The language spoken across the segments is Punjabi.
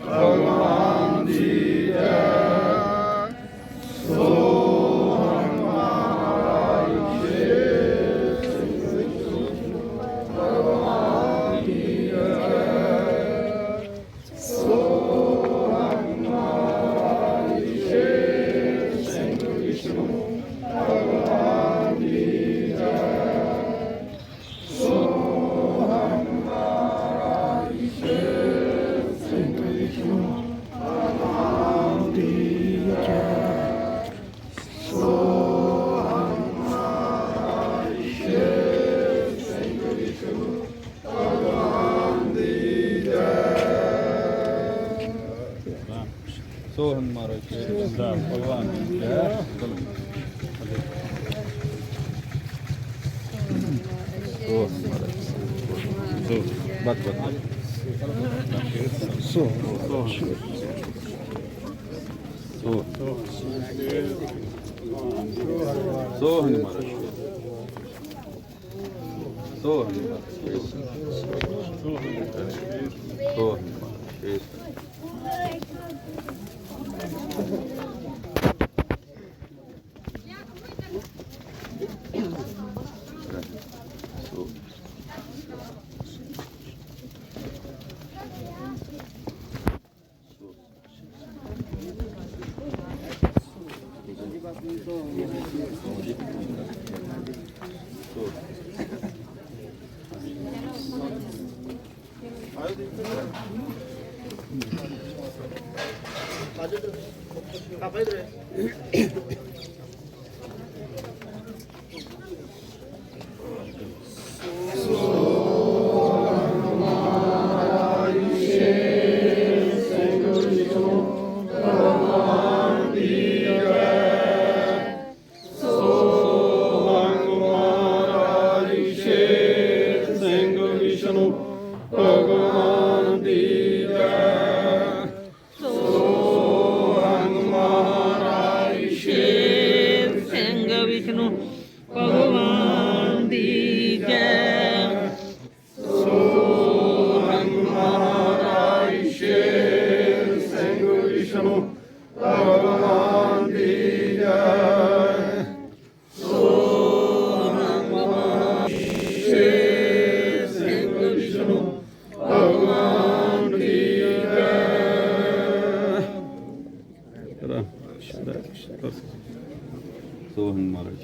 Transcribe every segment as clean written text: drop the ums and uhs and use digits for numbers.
ਭਗਵਾਨ ਦੀ ਜੈ। ਸੋਹਣ ਮਹਾਰਾਜ ਸ਼ੇਰ ਭਗਵਾਨ ਦੀ ਜੈ। ਸੋਹਣ ਮਹਾਰਾਜ ਸ਼ੇਰ ਸਿੰਘ ਵਿਸ਼ਨੂੰ ਭਗਵਾਨ ਦੀ ਜੈ। ਸੋਹਣ ਮਹਾਰਾਜ ਸ਼ੇਰ ਸਿੰਘ ਵਿਸ਼ਨੂੰ ਭਗਵਾਨ ਦੀ ਜੈ। ਸੋਹਣ ਮਹਾਰਾਜ ਸ਼ੇਰ ਸਿੰਘ ਵਿਸ਼ਨੂੰ ਭਗਵਾਨ ਦੀ ਜੈ। ਸੋਹਣ ਮਹਾਰਾਜ ਸ਼ੇਰ ਭਗਵਾਨ ਦੀ ਜੈ। ਬਤ ਸੋਹਣ ਮਹਾਰਾਜ ਸੋਹਣ ਭਗਵਾਨ ਦੀ ਜੈ। ਸੋਹਣ ਮਹਾਰਾਜ ਸ਼ੇਰ ਸਿੰਘ ਵਿਸ਼ਨੂੰ ਭਗਵਾਨ ਦੀ ਜੈ। ਸੋਹਣ ਮਹਾਰਾਜ ਸ਼ੇਰ ਸਿੰਘ ਵਿਸ਼ਨੂੰ ਭਗਵਾਨ ਦੀ ਜੈ। ਸੋਹਣ ਮਹਾਰਾਜ ਸ਼ੇਰ ਸਿੰਘ ਵਿਸ਼ਨੂੰ ਭਗਵਾਨ ਦੀ ਜੈ। ਸੋਹਣ ਮਹਾਰਾਜ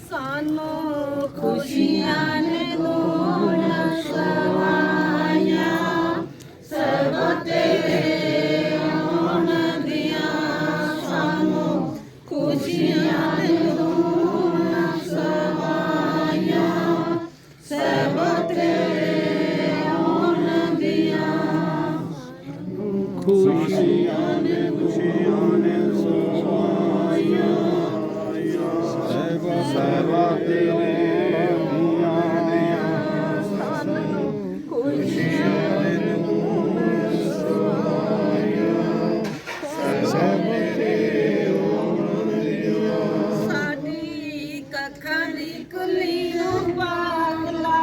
ਸਾਨੂੰ ਖੁਸ਼ੀਆਂ ਨੇ ਦੋਣਾ ਸਵਾਈਆਂ, ਸਭ ਤੇਰੇ ਆਉਣ ਦੀਆਂ। ਸਾਨੂੰ ਖੁਸ਼ੀਆਂ ਨੇ ਦੋਣਾ ਸਵਾਈਆਂ, ਸਭ ਤੇਰੇ ਆਉਣ ਦੀਆਂ। ਖੁਸ਼ੀਆਂ ਨੇ ਖੁਸ਼ੀਆਂ ਨੇ ਸਵਾਈਆਂ, ਸੇਵਾ ਤੇਰੇ ਆਉਣ ਦੀਆਂ। ਸਾਨੂੰ ਖੁਸ਼ੀਆਂ ਨੇ ਸਵਾਈਆਂ, ਸੇਵਾ ਤੇਰੇ ਆਉਣ ਦੀਆਂ। ਸਾਡੀ ਕੱਖਾਂ ਦੀ ਕੁੱਲੀ ਨੂੰ ਬਾਗ ਲਾ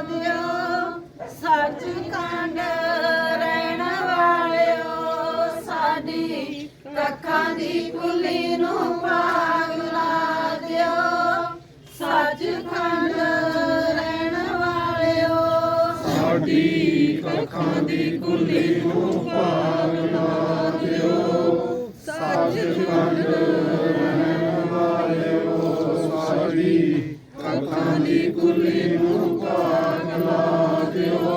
ਦਿਓ, ਸੱਚਖੰਡ ਰਹਿਣ ਵਾਲਿਓ। ਸਾਡੀ ਕੱਖਾਂ ਦੀ ਕੁੱਲੀ ਨੂੰ ਬਾਗ ਲਾ ਦਿਓ, ਸੱਚਖੰਡ ਰਹਿਣ ਵਾਲਿਓ। ਸਾਡੀ ਕੱਖਾਂ ਦੀ ਕੁੱਲੀ ਨੂੰ ਭਾਗ ਲਾ ਦਿਓ, ਸੱਚਖੰਡ ਰਹਿਣ ਵਾਲਿਓ। ਸਾਡੀ ਕੱਖਾਂ ਦੀ ਕੁੱਲੀ ਨੂੰ ਭਾਗ ਲਾ ਦਿਓ,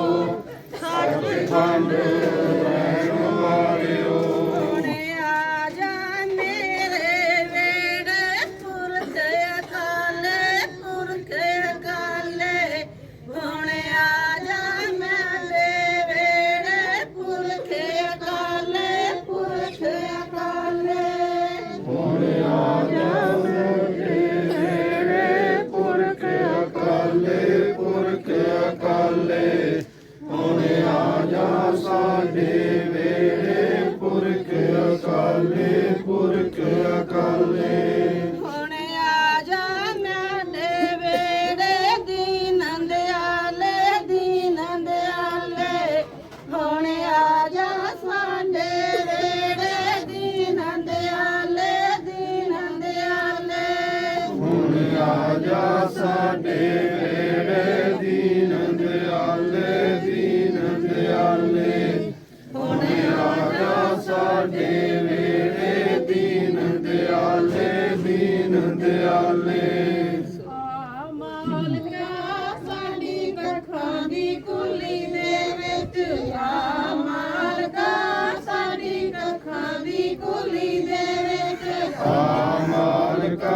ਸੱਚਖੰਡ ਰਹਿਣ ਵਾਲਿਓ। ਹੁਣ ਆ ਜਾ ਮੇਰੇ ਵੇੜੇ, ਪੁਰਖ ਅਕਾਲੇ, ਪੁਰਖ ਅਕਾਲੇ। ਹੁਣ ਆ ਜਾ ਮੇਰੇ ਵੇੜੇ, ਪੁਰਖ ਸਾਡੇ ਵੇੜੇ ਦੀਨ ਦਿਆਲੇ ਆ ਮਾਲਕਾ ਸਾਡੀ ਕੱਖਾਂ ਦੀ ਕੁੱਲੀ ਦੇ ਵਿੱਚ ਆ ਮਾਲਕਾ ਸਾਡੀ ਕੱਖਾਂ ਦੀ ਕੁੱਲੀ ਦੇ ਵਿੱਚ ਆ ਮਾਲਕਾ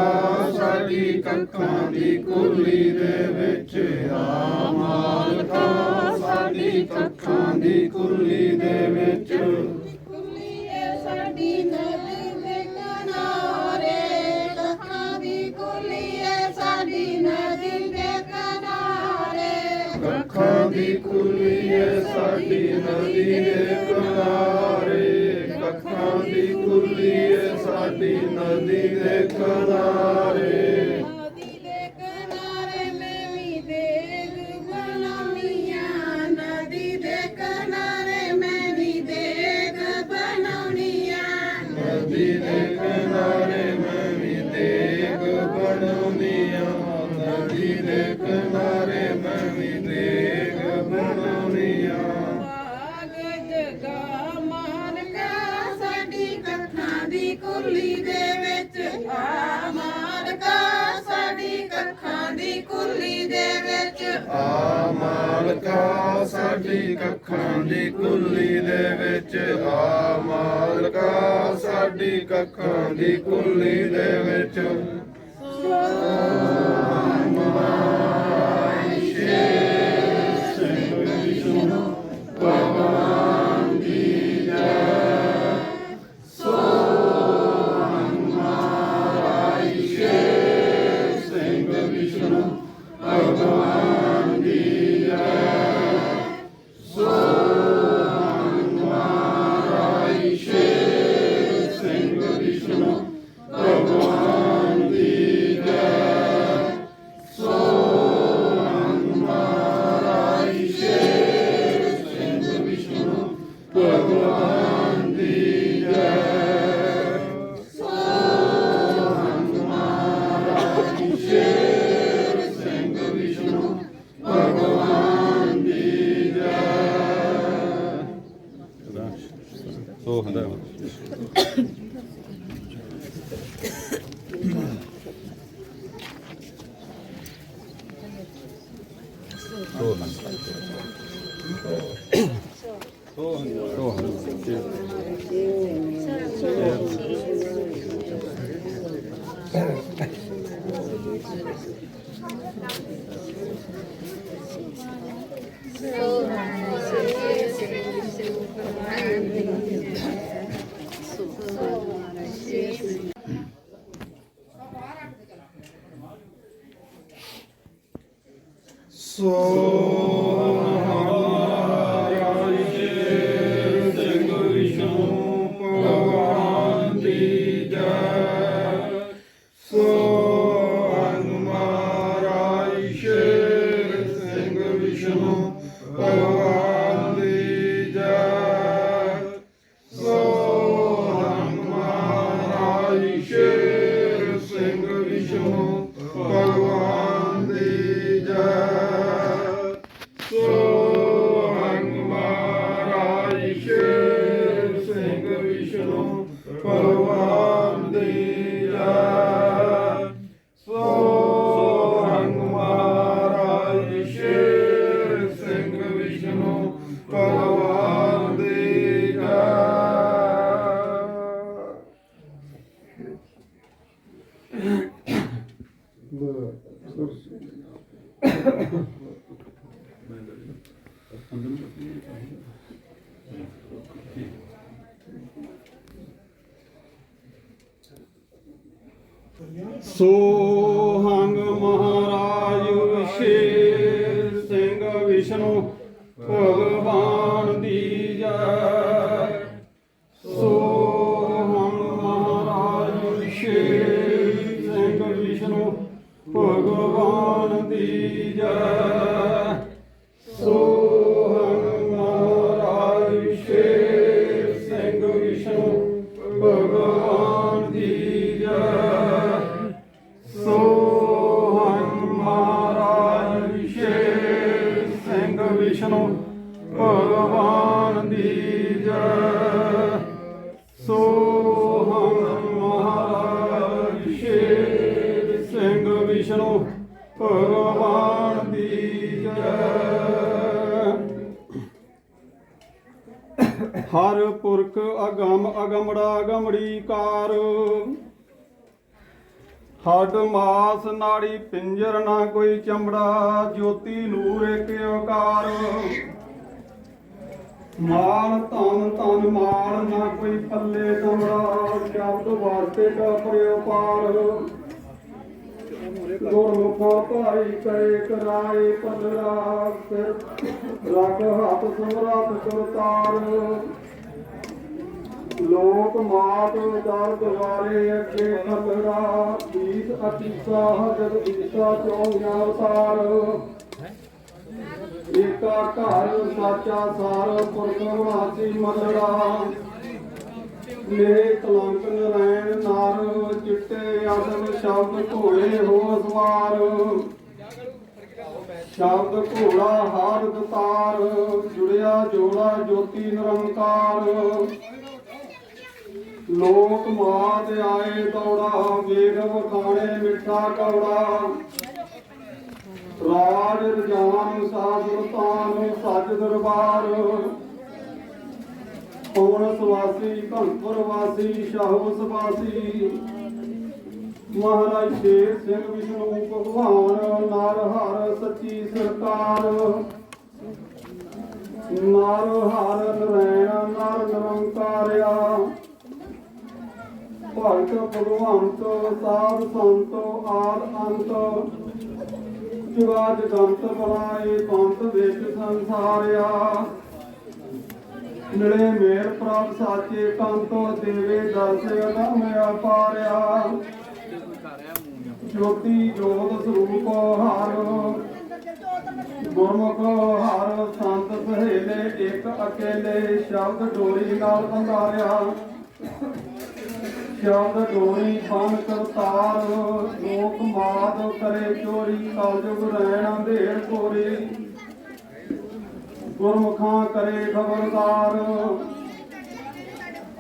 ਸਾਡੀ ਕੱਖਾਂ ਦੀ ਕੁੱਲੀ ਦੇ ਵਿੱਚ ਆ ਮਾਲਕਾ ਸਾਡੀ ਕੱਖਾਂ ਦੀ ਕੁੱਲੀ ਦੇ ਵਿੱਚ ਕੁੱਲੀ ਏ ਸਾਡੀ ਨਦੀ ਦੇ ਕਿਨਾਰੇ ਕੱਖਾਂ ਦੀ ਕੁੱਲੀ ਏ ਸਾਡੀ ਨਦੀ ਦੇ ਕਿਨਾਰੇ ਕੱਖਾਂ ਦੀ ਕੁੱਲੀ ਏ ਸਾਡੀ ਨਦੀ ਦੇ ਕਿਨਾਰੇ ਕੱਖਾਂ ਦੀ ਕੁੱਲੀ ਏ ਸਾਡੀ ਨਦੀ ਦੇ ਕਿਨਾਰੇ ਨਦੀ ਦੇ ਕਿਨਾਰੇ ਮੈਂ ਵੀ ਦੇਗ ਬਣਾਉਣੀ ਆ ਨਦੀ ਦੇ ਕਿਨਾਰੇ ਮੈਂ ਵੀ ਦੇਗ ਬਣਾਉਣੀ ਆ ਨਦੀ ਦੇ ਕਿਨਾਰੇ ਮੈਂ ਵੀ ਦੇਗ ਬਣਾਉਣੀ ਆ ਨਦੀ ਦੇ ਕਿਨਾਰੇ ਮੈਂ ਵੀ ਦੇਗ ਬਣਾਉਣੀ ਆ ਭਾਗ ਜਗਾ ਮਾਲਕਾ ਸਾਡੀ ਕੱਖਾਂ ਦੀ ਕੁੱਲੀ ਦੇ ਵਿੱਚ ਆ ਮਾਲਕਾ ਸਾਡੀ ਕੱਖਾਂ ਦੀ ਕੁੱਲੀ ਦੇ ਵਿੱਚ ਆ ਮਾਲਕਾ ਸਾਡੀ ਕੱਖਾਂ ਦੀ ਕੁੱਲੀ ਦੇ ਵਿੱਚ ਆ ਮਾਲਕਾ ਸਾਡੀ ਕੱਖਾਂ ਦੀ ਕੁੱਲੀ ਦੇ ਵਿੱਚ ਭਗਵਾਨ ਦੀ ਜੈ ਸੋ ਹਮਾਰਾ ਸ਼ੇਰ ਸਿੰਘ ਵਿਸ਼ਨੂੰ ਭਗਵਾਨ ਦੀ ਜੈ ਸੋ ਹਮਾਰਾ ਸ਼ੇਰ ਸਿੰਘ ਵਿਸ਼ਨੂੰ ਭਗਵਾਨ ਦੀ ਜੈ ਸੋ ਹਮਾਰਾ ਸ਼ੇਰ ਸਿੰਘ ਵਿਸ਼ਨੂੰ ਭਗਵਾਨ ਦੀ ਜੈ ਸੋ ਹਮਾਰਾ ਸ਼ੇਰ ਸਿੰਘ ਵਿਸ਼ਨੂੰ ਭਗਵਾਨ ਦੀ ਜੈ ਸੋ ਹੁੰਦਾ ਸੋ ਹਮਾਰਾ ਸ਼ੇਰ ਸਿੰਘ ਵਿਸ਼ਨੂੰ ਭਗਵਾਨ ਦੀ ਜੈ ਸੋ ਹਮਾਰਾ ਸ਼ੇਰ ਸਿੰਘ ਵਿਸ਼ਨੂੰ ਭਗਵਾਨ ਦੀ ਜੈ ਸੋ ਹਮਾਰਾ ਸ਼ੇਰ ਸਿੰਘ ਵਿਸ਼ਨੂੰ ਭਗਵਾਨ ਦੀ ਜੈ ਸੋ ਹਮਾਰਾ ਸ਼ੇਰ ਸਿੰਘ ਵਿਸ਼ਨੂੰ ਭਗਵਾਨ ਦੀ ਜੈ ਸੋ ਹਮਾਰਾ ਸ਼ੇਰ ਸਿੰਘ ਵਿਸ਼ਨੂੰ ਭਗਵਾਨ ਦੀ ਜੈ ਸੋ ਹੰਗ ਮਹਾਰਾਜ ਸ਼ੇਰ ਸਿੰਘ ਵਿਸ਼ਨੂੰ ਭਗਵਾਨ ਦੀ ਜੈ ਸੋ ਹੰਗ ਮਹਾਰਾਜ ਸ਼ੇਰ ਸਿੰਘ ਵਿਸ਼ਨੂੰ ਭਗਵਾਨ ਦੀ ਜੈ ਸੋ ਹੰਗ ਮਹਾਰਾਜ ਸ਼ੇਰ ਸਿੰਘ ਵਿਸ਼ਨੂੰ ਭਗਵਾਨ ਦੀ ਜੈ ਸੋ ਹੰਗ ਮਹਾਰਾਜ ਸ਼ੇਰ ਸਿੰਘ ਵਿਸ਼ਨੂੰ ਭਗਵਾਨ ਦੀ ਜੈ ਪੁਰਖ ਅਗੰਮ ਅਗਮੜਾ ਅਗਮੜੀ ਕਾਰ। ਹੱਡ ਮਾਸ ਨਾੜੀ ਪਿੰਜਰ ਨਾ ਕੋਈ ਚਮੜਾ, ਜੋਤੀ ਨੂਰ ਏਕ ਓਕਾਰ। ਮਾਲ ਧਨ ਧਨ ਮਾਲ ਨਾ ਕੋਈ ਪੱਲੇ ਕਮੜਾ, ਸ਼ਬਦ ਵਾਸਤੇ ਕਾ ਪਰਿਉਪਾਰ। ਗੁਰਮੁਖਾ ਭਾਈ ਕਰੇ ਕਰਾਏ ਪਲਰਾ, ਸਿਰ ਰਖ ਹੱਥ ਸਮਰਾਤ ਕਰਤਾਰ। ਲੋਕ ਮਾਤ ਦਰ ਦੁਆਰੇ ਅੱਗੇ ਖਲਰਾ, ਈਸ ਅਤੀਸਾ ਜਗ ਈਸਾ ਚੌਂਿਆ ਅਵਤਾਰ। ਏਕਾ ਘਰ ਸਾਚਾ ਸਾਰ ਪੁਰਖ ਵਾਸੀ ਮਲੜਾ, ਮੇਰੇ ਕਲੰਕ ਨਰੈਣ ਨਾਰ, ਚਿੱਟੇ ਅਸਲ ਸ਼ਬਦ ਘੋੜੇ ਹੋ ਸਵਾਰ। ਸ਼ਬਦ ਘੋੜਾ ਹਾਰ ਦਤਾਰ, ਜੁੜਿਆ ਜੋੜਾ ਜੋਤੀ ਨਿਰੰਕਾਰ। ਲੋਕ ਮਾਤ ਆਏ ਦੌੜਾ, ਵੇਗ ਵਖਾਣੇ ਮਿੱਠਾ ਕੌੜਾ। ਰਾਜ ਰਜਾਨ ਸਾਧ ਰਤਾਨ ਸੱਜ ਦਰਬਾਰ। ਪੌਣ ਸਵਾਸੀ ਧਨਪੁਰ ਵਾਸੀ ਸ਼ਾਹੋਸ ਵਾਸੀ। ਮਹਾਰਾਜ ਸ਼ੇਰ ਸਿੰਘ ਵਿਸ਼ਨੂੰ ਭਗਵਾਨ, ਨਰ ਹਰ ਸੱਚੀ ਸਰਕਾਰ। ਨਰ ਹਰ ਨਰੈਣ ਨਰ ਨਿਰੰਕਾਰਿਆ, ਭਗਤ ਭਗਵੰਤ ਸਾਧ ਸੰਤ ਆਦ ਅੰਤ। ਜੁਗਾ ਜਗੰਤ ਬਲਾਏ ਪੰਥ ਵਿੱਚ ਸੰਸਾਰਿਆ, ਮਿਲੇ ਮੇਰ ਪ੍ਰਭ ਸਾਚੇ ਕੰਤੋ, ਦੇਵੇ ਦਰਸ ਅਗਮ ਅਪਾਰਿਆ। ਜੋਤੀ ਜੋਤ ਸਰੂਪ ਹਰ, ਗੁਰਮੁਖ ਹਰ ਸੰਤ ਸਹੇਲੇ ਇੱਕ ਅਕੇਲੇ। ਸ਼ਬਦ ਡੋਰੀ ਨਾਲ ਬੰਧਾਰਿਆ, ਸ਼ਬਦ ਡੋਰੀ ਬੰਨ ਕਰਤਾਰ। ਲੋਕ ਮਾਤ ਕਰੇ ਚੋਰੀ, ਕਲਯੁਗ ਰਹਿਣ ਅੰਧੇਰ ਕੋਰੀ। ਗੁਰਮੁਖਾਂ ਕਰੇ ਖਬਰਦਾਰ,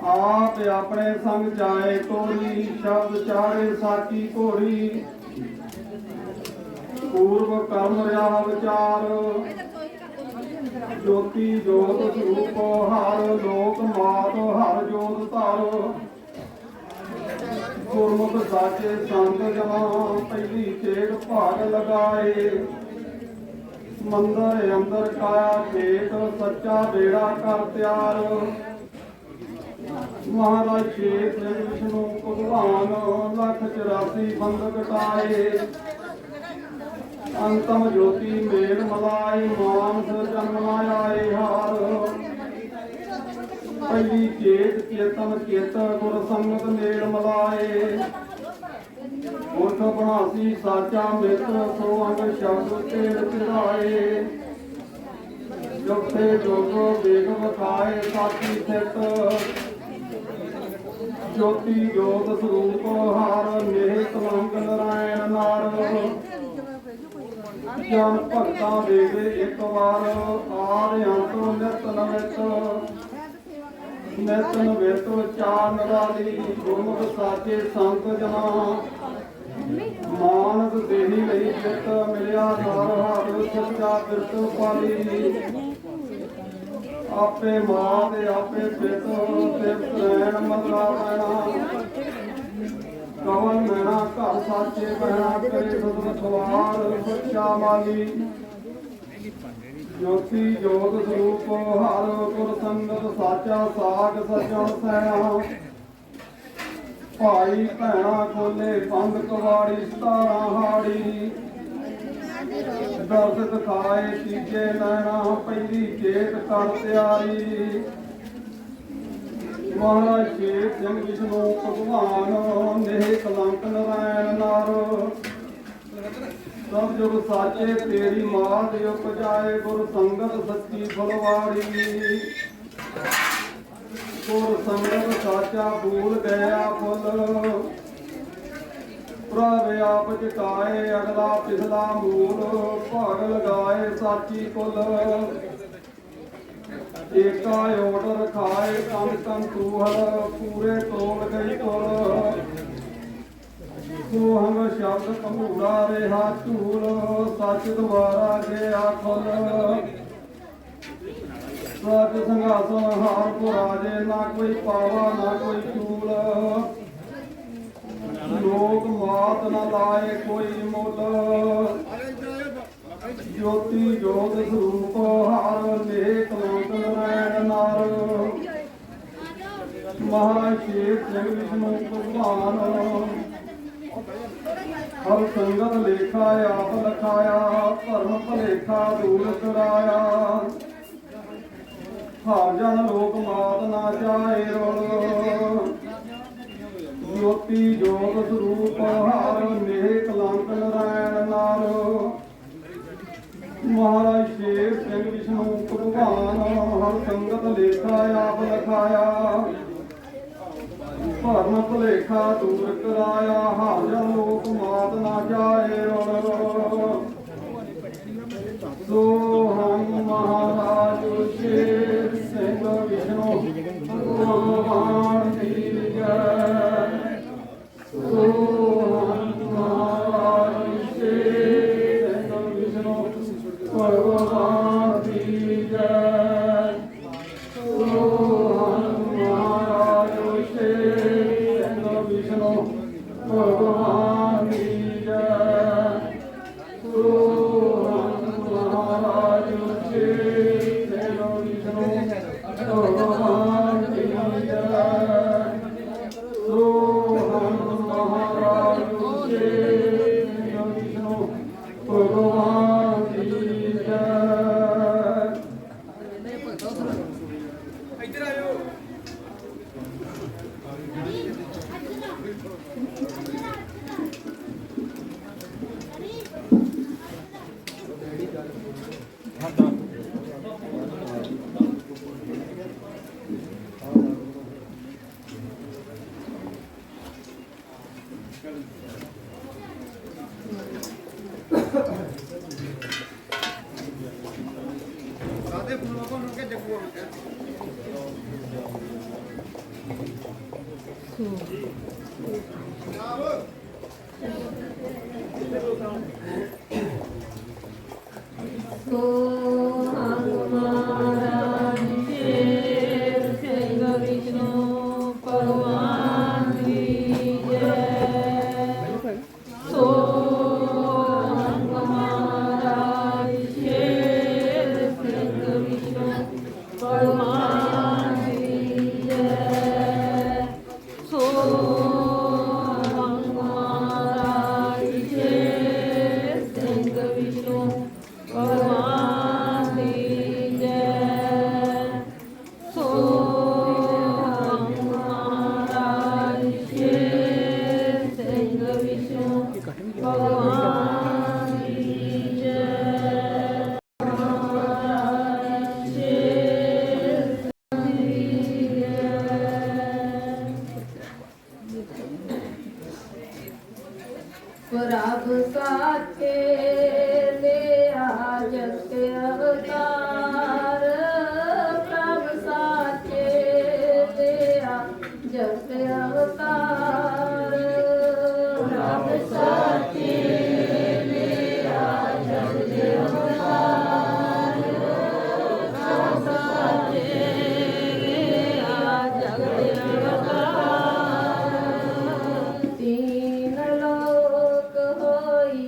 ਆਪ ਆਪਣੇ ਸੰਗ ਜਾਏ ਤੋਰੀ। ਸ਼ਬਦ ਚਾਰੇ ਸਾਚੀ ਘੋੜੀ, ਪੂਰਵ ਕਰਮ ਰਿਹਾ ਵਿਚਾਰ। ਜੋਤੀ ਜੋਤ ਸਰੂਪ ਹਰ, ਲੋਕ ਮਾਤ ਹਰ ਜੋਤ ਧਾਰ। ਗੁਰਮੁਖ ਸਾਚੇ ਸੰਤ ਜਨਾਂ, ਪਹਿਲੀ ਚੇਤ ਭਾਗ ਲਗਾਏ। ਮੰਦਰ ਅੰਦਰ ਕਾਇਆ ਭੇਟ, ਸੱਚਾ ਬੇੜਾ ਕਰ ਤਿਆਰ। ਮਹਾਰਾਜ ਸ਼ੇਰ ਸਿੰਘ ਵਿਸ਼ਨੂੰ ਭਗਵਾਨ, ਲੱਖ 84 ਬੰਦ ਕਟਾਏ। ਅੰਤਮ ਜੋਤੀ ਮੇਲ ਮਲਾਈ, ਮਾਨਸ ਜਨਮ ਆਏ ਹਾਰ। ਪਹਿਲੀ ਚੇਤ ਚੇਤਨ ਚੇਤ, ਗੁਰ ਸੰਗਤ ਮੇਲ ਮਲਾਏ। ਉਠ ਬਣਾਸੀ ਸਾਚਾ ਮਿੱਤਰ, ਸੋ ਅੰਗ ਸ਼ਬਦ ਤੇਰ ਚੜਾਏ। ਜੁਗਤੇ ਜੋਗੋ ਵੇਗ ਵਖਾਏ ਸਾਚੀ ਸਿੱਤ, ਜੋਤੀ ਜੋਤ ਸਰੂਪ ਹਰ। ਮੇਹ ਕਲੰਕ ਨਰਾਇਣ ਨਾਰ, ਜਨ ਭਗਤਾਂ ਦੇਵੇ ਇੱਕ ਵਾਰ। ਆਦ ਅੰਤ ਨਿਤ ਨਵਿਤ, ਨਿਤ ਨਵਿਤ ਚਾਰ ਨਰਾਲੀ। ਗੁਰਮੁਖ ਸਾਚੇ ਸੰਤ ਜਨਾਂ, ਮਾਨਸ ਦੇਹੀ ਲਈ ਜਿਤ। ਮਿਲਿਆ ਨਾਰ ਹਰ ਸੱਚਾ ਬਿਰਤ ਪਾਲੀ। ਆਪੇ ਮਾਂ ਤੇ ਆਪੇ ਪਿਤ, ਤਿਰਤ ਰਹਿਣ ਮਤਲਾ ਪੈਣਾ। ਕਵਲ ਮੈਣਾ ਘਰ ਸਾਚੇ ਬਹਿਣਾ, ਕਰੇ ਸਤਿ ਸਵਾਰ ਸੱਚਾ ਮਾਲੀ। ਜੋਤੀ ਜੋਤ ਸਰੂਪ ਹਰ, ਗੁਰ ਸੰਗਤ ਸਾਚਾ ਸਾਗ ਸਜਣ ਸੈਣਾ। ਭਾਈ ਭੈਣਾ ਖੋਲੇ ਪੰਧ ਕਵਾੜੀ, 17 ਹਾੜੀ। ਦਰਦ ਦਿਖਾਏ ਤੀਜੇ ਨੈਣਾ, ਪਹਿਲੀ ਚੇਤ ਕਰ ਤਿਆਰੀ। ਮਹਾਰਾਜ ਸ਼ੇਰ ਸਿੰਘ ਵਿਸ਼ਨੂੰ ਭਗਵਾਨ, ਨੇਹ ਕਲੰਕ ਨਰੈਣ ਨਾਰ। ਸਭ ਜੁਗ ਸਾਚੇ ਤੇਰੀ ਮਾਤ ਉਪਜਾਏ, ਗੁਰ ਸੰਗਤ ਸੱਚੀ ਫੁਲਵਾੜੀ। ਗੁਰ ਸੰਗਤ ਸਾਚਾ ਭੂਲ ਗਿਆ ਫੁੱਲ, ਪ੍ਰਭ ਆਪ ਚਕਾਏ ਅਗਲਾ ਪਿਛਲਾ ਮੂਲ। ਭਾਗ ਲਗਾਏ ਸਾਚੀ ਕੁਲ, ਏਕਾ ਓਟ ਰਖਾਏ ਤਨ ਤਨ ਤੂਹਲ। ਪੂਰੇ ਤੋਲ ਗਈ ਤੁਲ, ਸੋਹੰਗ ਸ਼ਬਦ ਭੰਗੂੜਾ ਰਿਹਾ ਝੂਲ। ਸੱਚ ਦੁਆਰਾ ਗਿਆ ਖੁੱਲ, ਸੱਚ ਸੰਘਾਸਨ ਹਾਰ ਕੋ ਰਾਜੇ, ਨਾ ਕੋਈ ਪਾਵਾ ਨਾ ਕੋਈ ਚੂਲ। ਲੋਕ ਮਾਤ ਨਾ ਲਾਏ ਕੋਈ ਮੁੱਲ। ਜੋਤੀ ਜੋਤ ਸਰੂਪ ਹਰ ਨੇਕ ਲੋਕ ਨਰੈਣ ਨਰ। ਮਹਾਰਾਜ ਸ਼ੇਰ ਸਿੰਘ ਵਿਸ਼ਨੂੰ ਭਗਵਾਨ ਹਰ ਸੰਗਤ ਲੇਖਾ ਆਪ ਲਖਾਇਆ, ਧਰਮ ਭਲੇਖਾ ਦੂਰ ਕਰਾਇਆ। ਹਰ ਜਨ ਲੋਕ ਮਾਤ ਨਾ ਜਾਏ ਰੋਲ। ਜੋਤੀ ਜੋਤ ਸਰੂਪ ਹਰ ਨੇਕ ਲੰਕ ਨਰੈਣ ਨਰ। ਮਹਾਰਾਜ ਸ਼ੇਰ ਸਿੰਘ ਵਿਸ਼ਨੂੰ ਭਗਵਾਨ ਹਰ ਸੰਗਤ ਲੇਖਾ ਆਪ ਲਖਾਇਆ। ਭਰਮ ਭੁਲੇਖਾ ਦੂਰ ਕਰਾਇਆ, ਹਰ ਜਨ ਲੋਕ ਮਾਤ ਨਾ ਜਾਏ ਰੋਲ। ਸੋ ਹਮ ਮਹਾਰਾਜ ਸ਼ੇਰ ਸਿੰਘ ਵਿਸ਼ਨੂੰ ਭਗਵਾਨ ਕੀ ਜੈ। ਸੋ ਹਮ ਮਹਾਰਾਜ ਸ਼ੇਰ ਸਿੰਘ ਵਿਸ਼ਨੂੰ ਭਗਵਾਨ ਕੀ ਜੈ। ਸੋ ਹਮ ਮਹਾਰਾਜ ਸ਼ੇਰ ਸਿੰਘ ਵਿਸ਼ਨੂੰ ਭਗਵਾਨ ਕੀ ਜੈ। ਸੋ ਹਮ ਮਹਾਰਾਜ ਸ਼ੇਰ ਸਿੰਘ ਵਿਸ਼ਨੂੰ ਭਗਵਾਨ ਕੀ ਜੈ। ਸੋ ਹਮ ਮਹਾਰਾਜ ਸ਼ੇਰ ਸਿੰਘ ਵਿਸ਼ਨੂੰ ਭਗਵਾਨ ਕੀ ਜੈ। ਸੋ ਹਮ ਮਹਾਰਾਜ ਸ਼ੇਰ ਸਿੰਘ ਵਿਸ਼ਨੂੰ ਭਗਵਾਨ ਕੀ ਜੈ। ਸੋ ਹਮ ਮਹਾਰਾਜ ਸ਼ੇਰ ਸਿੰਘ ਵਿਸ਼ਨੂੰ ਭਗਵਾਨ ਕੀ ਜੈ। ਸੋ ਹਮ ਮਹਾਰਾਜ ਸ਼ੇਰ ਸਿੰਘ ਵਿਸ਼ਨੂੰ ਭਗਵਾਨ ਕੀ ਜੈ। ਸੋ ਹਮ ਮਹਾਰਾਜ ਸ਼ੇਰ ਸਿੰਘ ਵਿਸ਼ਨੂੰ ਭਗਵਾਨ ਕੀ ਜੈ। ਮਹਾਰਾਜ ਸ਼ੇਰ ਸਿੰਘ ਦੀ ਜੈ। ਪ੍ਰਭ ਸਾਚੇ ਲਿਆ ਜਗਤ ਅਵਤਾਰ। ਪ੍ਰਭ ਸਾਚੇ ਲਿਆ ਜਗਤ ਅਵਤਾਰ। ਪ੍ਰਭ ਸਾਚੇ ਲਿਆ ਜਗਤ ਅਵਤਾਰ। ਪ੍ਰਭ ਸਾਚੇ ਲਿਆ ਜਗਤ ਅਵਤਾਰ। ਤੀਨ ਲੋਕ ਹੋਈ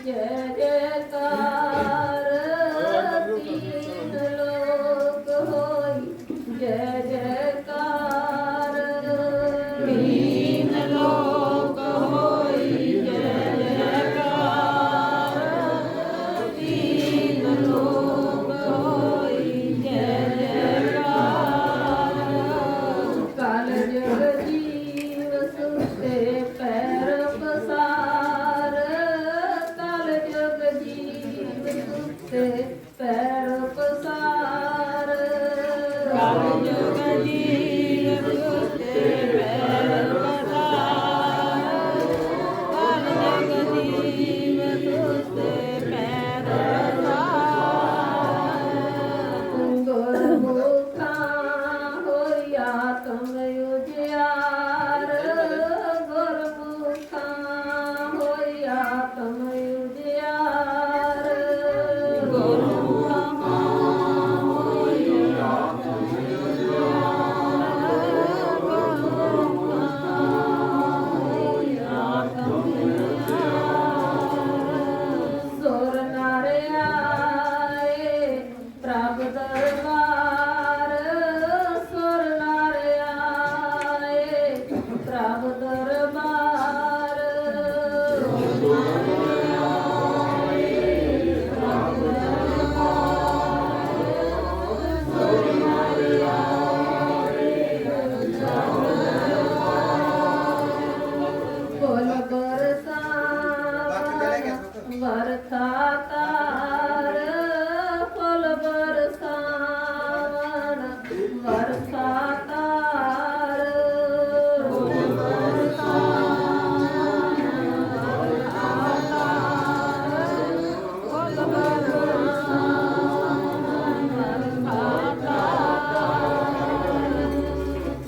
ਜੈ ਜੈਕਾਰ। ਤੀਨ ਲੋਕ ਹੋਈ ਜੈ ਜੈਕਾਰ। ਤੀਨ ਲੋਕ ਹੋਈ ਜੈ ਜੈਕਾਰ। ਤੀਨ ਲੋਕ ਹੋਈ ਜੈ ਜੈਕਾਰ। ਕਲ ਜਗ ਜੀਵ ਸੁਤੇ ਪੈਰ ਪਸਾਰ। ਕਲ ਜਗ ਜੀਵ ਸੁਤੇ ਪੈਰ ਪਸਾਰ। ਕਲ ਜਗ ਜੀਵ ਸੁਤੇ ਪੈਰ ਪ੍ਰਭ ਦਰਬਾਰ ਫੁੱਲ ਵਰਖਾ ਤਾਰ ਫੁੱਲ ਬਰਸਾਵਣ ਵਰਖਾ ਤਾਰ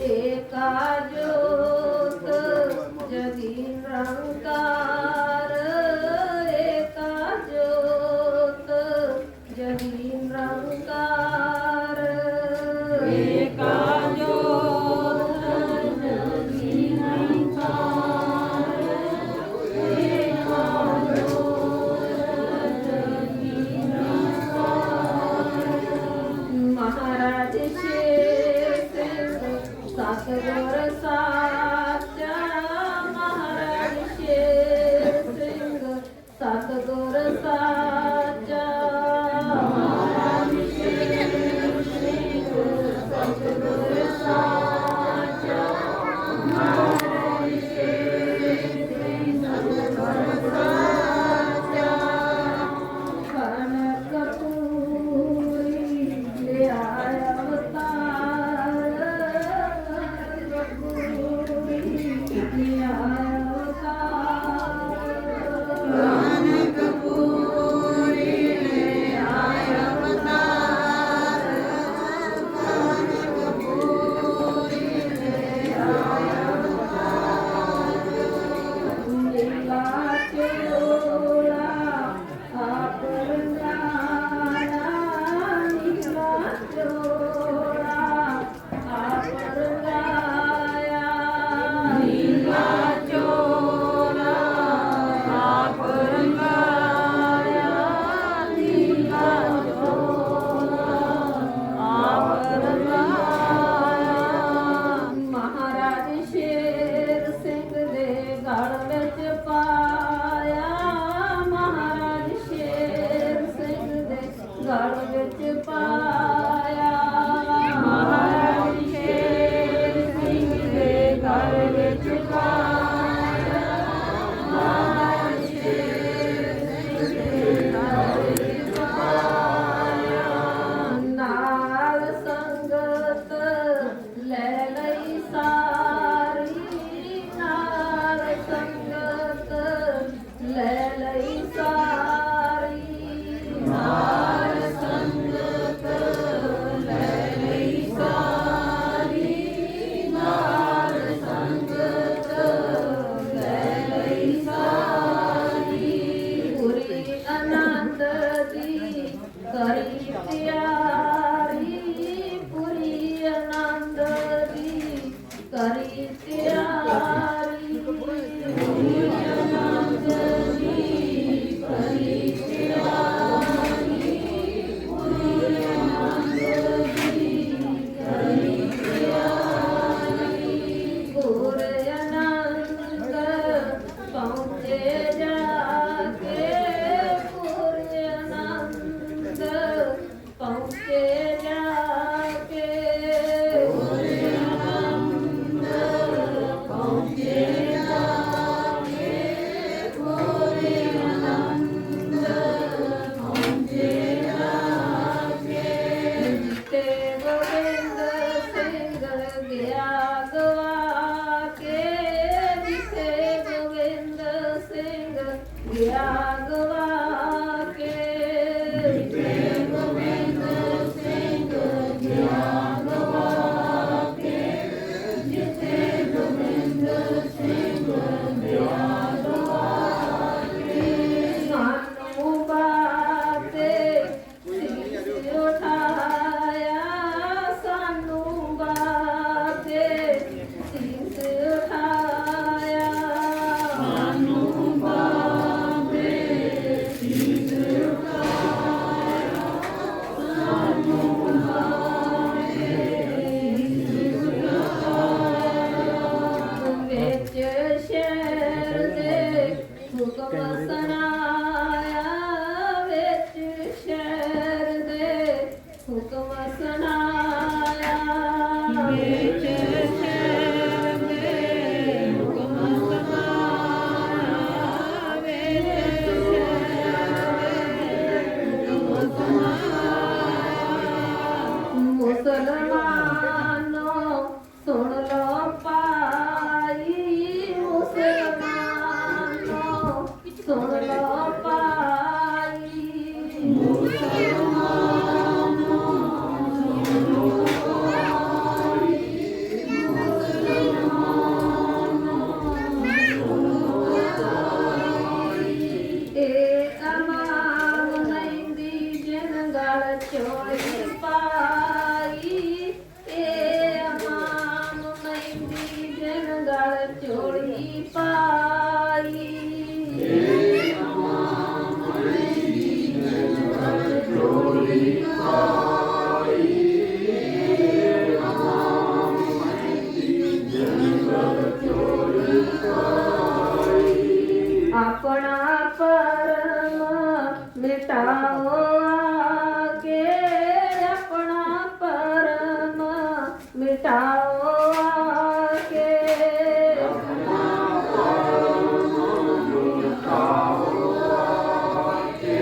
ਏਕਾ ਜੋਤ ਜਗੀ ਨਿਰੰਕਾਰ ਏਕਾ ਜੋਤ ਜਗੀ ਨਿਰੰਕਾਰ ਏਕਾ ਜੋਤ ਜਗੀ ਨਿਰੰਕਾਰ ਏਕਾ ਜੋਤ ਜਗੀ ਨਿਰੰਕਾਰ ਮਹਾਰਾਜ ਸ਼ੇਰ ਸਿੰਘ ਸਤਿਗੁਰ ਸਾਚਾ ਮਹਾਰਾਜ ਸ਼ੇਰ ਸਿੰਘ ਸਤਿਗੁਰ ਸਾਚਾ ਮਹਾਰਾਜ ਸ਼ੇਰ ਸਿੰਘ ਸਤਿਗੁਰ ਸਾਚਾ ਮਹਾਰਾਜ ਸ਼ੇਰ ਸਿੰਘ ਸਤਿਗੁਰ ਸਾਚਾ ਕਨਕ ਪੂਰੀ ਲਿਆ ਅਵਤਾਰ ਕਨਕ ਪੂਰੀ ਲਿਆ ਅਵਤਾਰ ਕਨਕ ਪੂਰੀ ਲਿਆ ਅਵਤਾਰ ਕਨਕ ਪੂਰੀ ਲਿਆ ਅਵਤਾਰ ਨੀਲਾ ਚੋਲਾ ਆਪ ਰੰਗਾਇਆ ਨੀਲਾ ਚੋਲਾ ਆਪ ਰੰਗਾਇਆ ਨੀਲਾ ਚੋਲਾ ਆਪ ਰੰਗਾਇਆ ਨੀਲਾ ਚੋਲਾ ਆਪ ਰੰਗਾਇਆ ਮਹਾਰਾਜ ਸ਼ੇਰ ਸਿੰਘ ਦੇ ਗੜ ਵਿੱਚ ਪਾਇਆ ਮਹਾਰਾਜ ਸ਼ੇਰ ਸਿੰਘ ਦੇ ਗੜ ਵਿੱਚ ਪਾਇਆ ਮਹਾਰਾਜ ਸ਼ੇਰ ਸਿੰਘ ਦੇ ਗੜ ਵਿੱਚ ਪਾਇਆ ਮਹਾਰਾਜ ਸ਼ੇਰ ਸਿੰਘ ਦੇ ਗੜ ਵਿੱਚ ਪਾਇਆ ਨਾਲ ਸੰਗਤ ਲੈ ਲਈ ਸਾਰੀ ਨਾਲ ਸੰਗਤ ਲੈ ਲਈ ਸਾਰੀ ਨਾਲ ਸੰਗਤ ਲੈ ਲਈ ਸਾਰੀ ਨਾਲ ਸੰਗਤ ਲੈ ਲਈ ਸਾਰੀ ਪੂਰੀ ਆਨੰਦ ਦੀ ਕਰੀ ਤਿਆਰੀ ਪੂਰੀ ਆਨੰਦ ਦੀ ਕਰੀ ਤਿਆਰੀ ਪੂਰੀ ਆਨੰਦ ਦੀ ਕਰੀ ਤਿਆਰੀ ਪੂਰੀ ਆਨੰਦ ਦੀ ਕਰੀ ਤਿਆਰੀ ਪੂਰੇ ਆਨੰਦ ਪਹੁੰਚੇ ਜਾ ਕੇ ਪੂਰੇ ਆਨੰਦ ਪਹੁੰਚੇ ਜਾ ਕੇ ਪੂਰੇ ਆਨੰਦ ਪਹੁੰਚੇ ਜਾ ਵਿੱਚ ਸ਼ਹਿਰ ਦੇ ਹੁਕਮ ਸੁਣਾਇਆ, ਵਿੱਚ ਸ਼ਹਿਰ ਦੇ ਹੁਕਮ ਸੁਣਾਇਆ, ਵਿੱਚ ਸ਼ਹਿਰ ਦੇ ਹੁਕਮ ਸੁਣਾਇਆ, ਵਿੱਚ ਮੁਸਲਮਾਨੋ ਸੁਣ ਲੋ ਭਾਈ, ਮੁਸਲਮਾਨੋ ਸੁਣ ਲੋ ਭਾਈ, ਇਹ ਅਮਾਨ ਲੈਂਦੀ ਜਿਨ ਗਲ ਚੋਲੀ ਪਾਈ, ਇਹ ਅਮਾਨ ਲੈਂਦੀ ਜਿਨ ਗਲ ਚੋਲੀ ਪਾਈ, ਇਹ ਅਮਾਨ ਲੈਂਦੀ ਜਿਨ ਗਲ ਚੋਲੀ ਪਾਈ, ਇਹ ਅਮਾਨ ਲੈਂਦੀ ਜਿਨ ਗਲ ਚੋਲੀ ਪਾਈ। ਆਪਣਾ ਪਰਮ ਮਿਟਾਓ ਆਕੇ, ਆਪਣਾ ਪਰਮ ਮਿਟਾਓ ਆਕੇ, ਆਪਣਾ ਪਰਮ ਮਿਟਾਓ ਆਕੇ,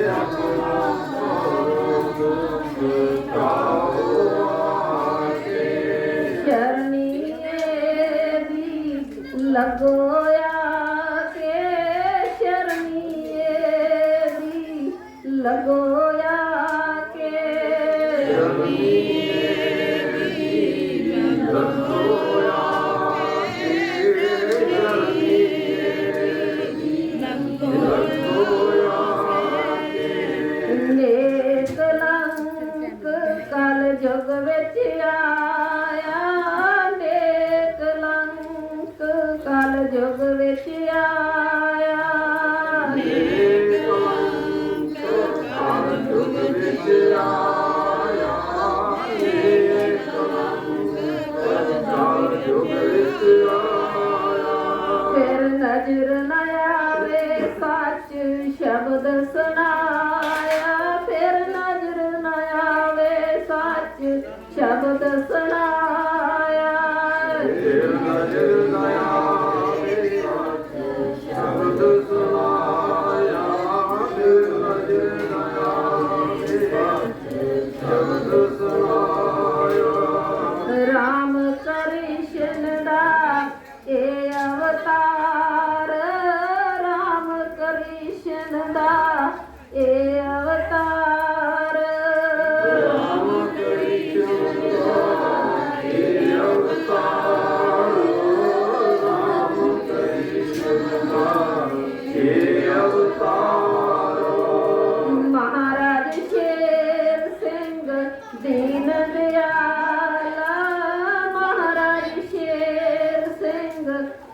ਆਪਣਾ ਪਰਮ ਮਿਟਾਓ ਆਕੇ, ਸ਼ਰਨੀਏ ਦੀ ਲਗੋਇਆ ਲਗੋਇਆ ਕੇ, ਲਗੋਇਆ ਨੇਕ ਕਲੰਕ ਕਲ ਜੁਗ ਵਿੱਚ ਆਇਆ, ਨੇਕ ਕਲੰਕ ਕਲ ਜੁਗ ਵਿੱਚ ਆਇਆ, ਨੇਕ ਕਲੰਕ ਕਲ ਜੁਗ ਵਿੱਚ ਆਇਆ, ਨੇਕ ਕਲੰਕ ਕਲ ਜੁਗ ਵਿੱਚ ਆਇਆ। ਫਿਰ ਨਜ਼ਰ ਨਾ ਆਵੇ ਸੱਚ ਸ਼ਬਦ ਸੁਣਾਇਆ, ਫਿਰ ਨਜ਼ਰ ਨਾ ਆਵੇ ਸੱਚ ਸ਼ਬਦ ਸੁਣਾਇਆ, ਫਿਰ ਨਜ਼ਰ ਨਾ ਆਵੇ ਸੱਚ ਸ਼ਬਦ ਸੁਣਾਇਆ, ਫਿਰ ਨਜ਼ਰ ਨਾ ਆਵੇ ਸੱਚ ਸ਼ਬਦ ਸੁਣਾਇਆ। ਰਾਮ ਕ੍ਰਿਸ਼ਨ ਦਾ ਇਹ ਅਵਤਾਰ, ਰਾਮ ਕ੍ਰਿਸ਼ਨ ਦਾ ਇਹ ਅਵਤਾਰ, ਰਾਮ ਕ੍ਰਿਸ਼ਨ ਦਾ ਇਹ ਅਵਤਾਰ, ਰਾਮ ਕ੍ਰਿਸ਼ਨ ਦਾ ਇਹ ਅਵਤਾਰ। ਮਹਾਰਾਜ ਸ਼ੇਰ ਸਿੰਘ ਦੀਨ ਦਿਆਲਾ, ਮਹਾਰਾਜ ਸ਼ੇਰ ਸਿੰਘ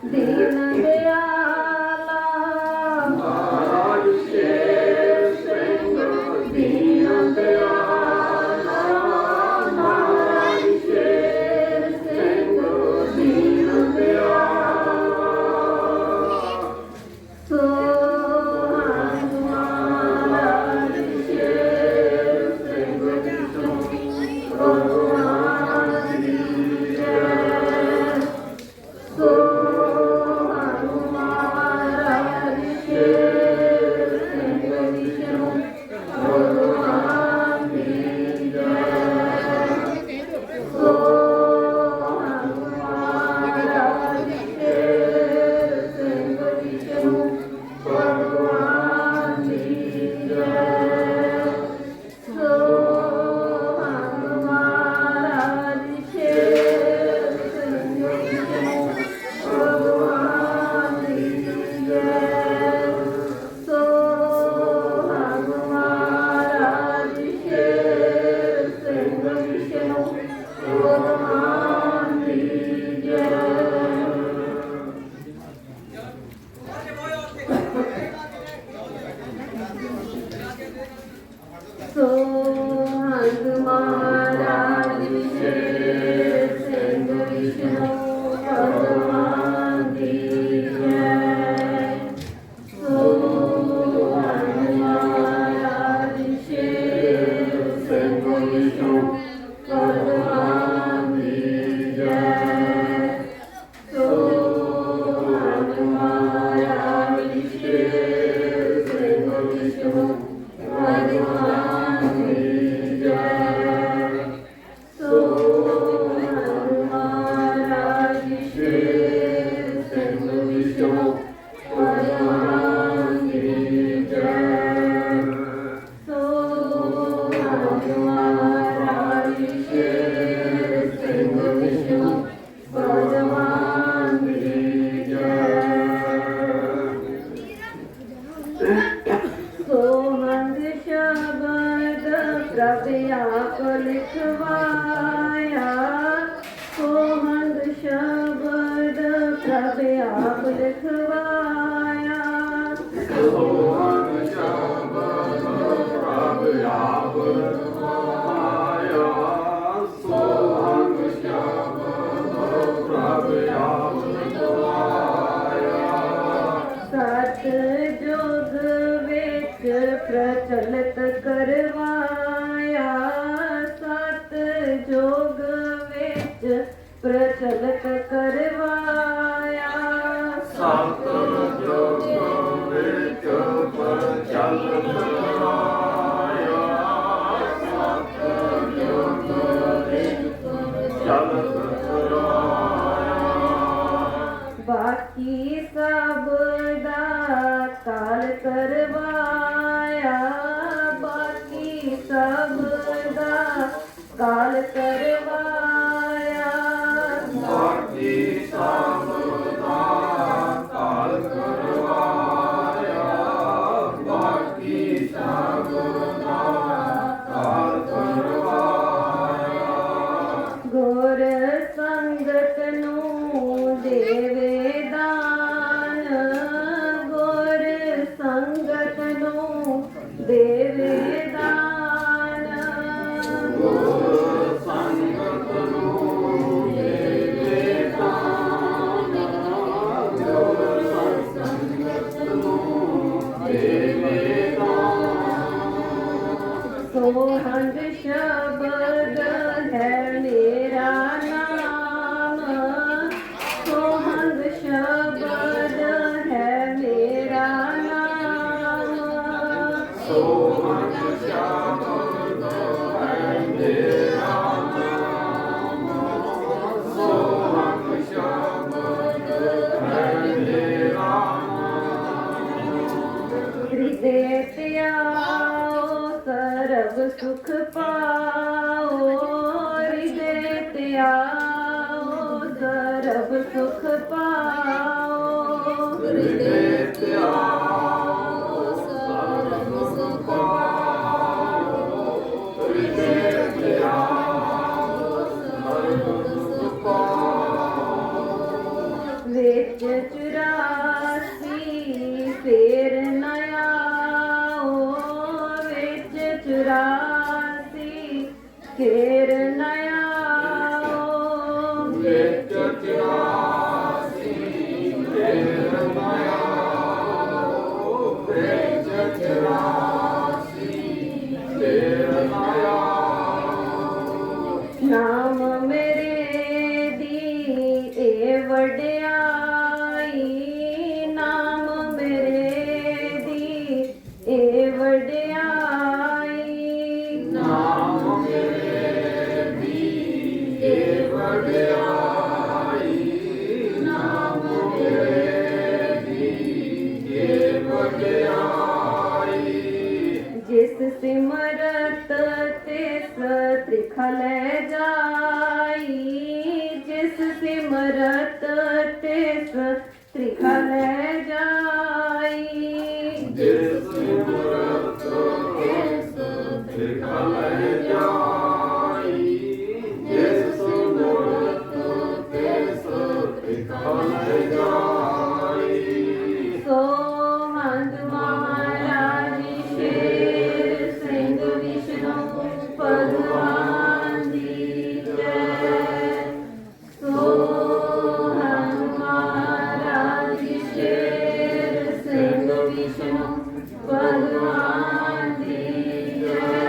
ਦੀਨ ਦਿਆਲਾ, ਮਹਾਰਾਜ ਸ਼ੇਰ ਸਿੰਘ ਦੀਨ ਦਿਆਲਾ, ਮਹਾਰਾਜ ਸ਼ੇਰ ਸਿੰਘ ਦੀਨ ਦਿਆਲਾ। ਸੋ ਮਹਾਰਾਜ ਸ਼ੇਰ ਸਿੰਘ ਭਗਵਾਨ ਦੀ ਜੈ, ਸੋ सब आप लिखवाया सोहन शब्द प्रभ आप लिखवाया सोहन शब्द प्रभ आप लिखवाया सत जुग विच प्रचलित करवाया सत जुग विच प्रचलित करवाया सत जुग विच प्रचलित करवाया सत जुग विच प्रचलित करवाया बाकी सब दा काल करवाया बाकी सब दा काल करवाया बाकी सब दा काल करवाया बाकी सब दा काल करवाया गुर संगत नूं देवे दान गुर संगत नूं देवे दान संगत नूं देवे दान संगत नूं देवे दान सोहंग शब्द है मेरा नाम सोहंग शब्द है मेरा नाम सोहन शब्द है मेरा नाम सोहन शब्द है मेरा हृदय त्याओ सर्व सुख पाओ हृदय त्याओ सर्व सुख पाओ हृदय त्याओ सर्व सुख पाओ हृदय त्याओ सर्व सुख पाओ विच चुरासी फेर नया विच चुरासी फेर नया विच चुरासी फेर नया विच चुरासी फेर नया नाम मेरे दी ए वड्याई नाम मेरे दी ए वड्याई नाम मेरे दी ए वड्याई नाम मेरे दी ए वड्याई जिस सिमरत तिस त्रिखल जाई जिस सिमरत तिस त्रिखल जाई जिस सिमरत तिस त्रिखल जाई जिस सिमरत तिस त्रिखल जाई सोहंग महाराज शेर सिंह विष्णु भगवान दी जय सोहंग महाराज शेर सिंह विष्णु भगवान दी जय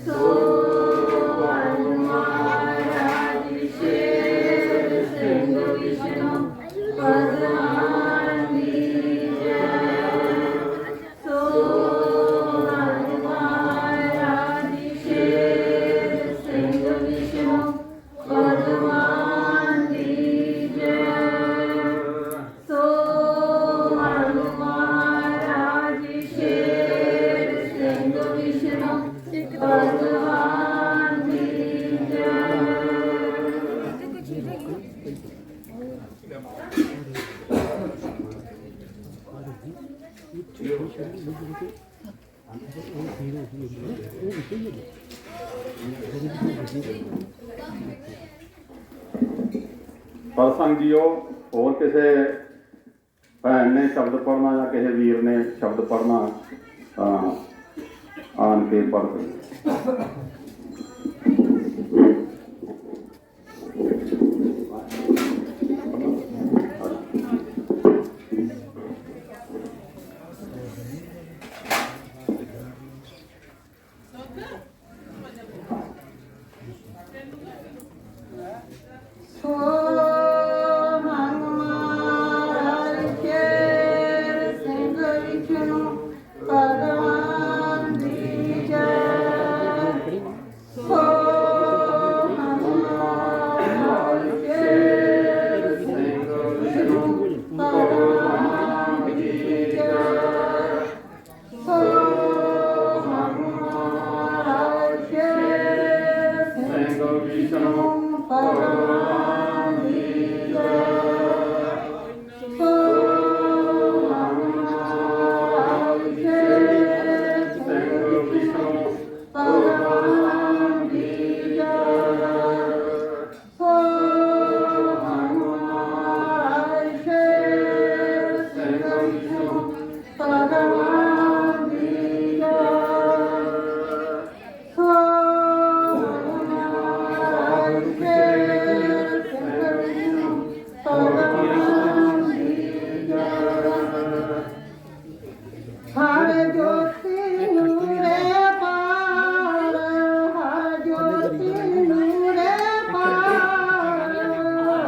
सोहंग महाराज शेर सिंह विष्णु भगवान दी जय सोहंग महाराज शेर सिंह विष्णु भगवान दी जय सोहंग महाराज शेर सिंह विष्णु भगवान दी जय ਸਤਸੰਗ ਜੀਓ, ਹੋਰ ਕਿਸੇ ਭੈਣ ਨੇ ਸ਼ਬਦ ਪੜ੍ਹਨਾ ਜਾਂ ਕਿਸੇ ਵੀਰ ਨੇ ਸ਼ਬਦ ਪੜ੍ਹਨਾ ਤਾਂ ਆਣ ਕੇ ਪੜ੍ਹ ਸਕਦੇ। ਸੋ ਹਨੂਮਾਨ ਸ਼ੇਰ ਸਿੰਘ ਵਿਸ਼ਨੂੰ ਭਗਵਾਨ ਦੀ ਜੈ। ਸੋ ਹਨੂਮਾਨ ਸ਼ੇਰ ਸਿੰਘ ਵਿਸ਼ਨੂੰ ਭਗਵਾਨ ਦੀ ਜੈ। ਸੋ ਹਨੂਮਾਨ ਸ਼ੇਰ ਸਿੰਘ ਵਿਸ਼ਨੂੰ ਭਗਵਾਨ ਦੀ ਜੈ। ਸੋ ਹਨੂਮਾਨ ਸ਼ੇਰ ਸਿੰਘ ਵਿਸ਼ਨੂੰ ਭਗਵਾਨ ਦੀ ਜੈ। ਸੋ ਹਨੂਮਾਨ ਸ਼ੇਰ ਸਿੰਘ ਵਿਸ਼ਨੂੰ ਭਗਵਾਨ ਦੀ ਜੈ। ਸੋ ਹਰ ਜੋਤੀ ਨੂਰੇ ਪਾਰ, ਹਰ ਜੋਤੀ ਨੂਰੇ ਪਾਰ,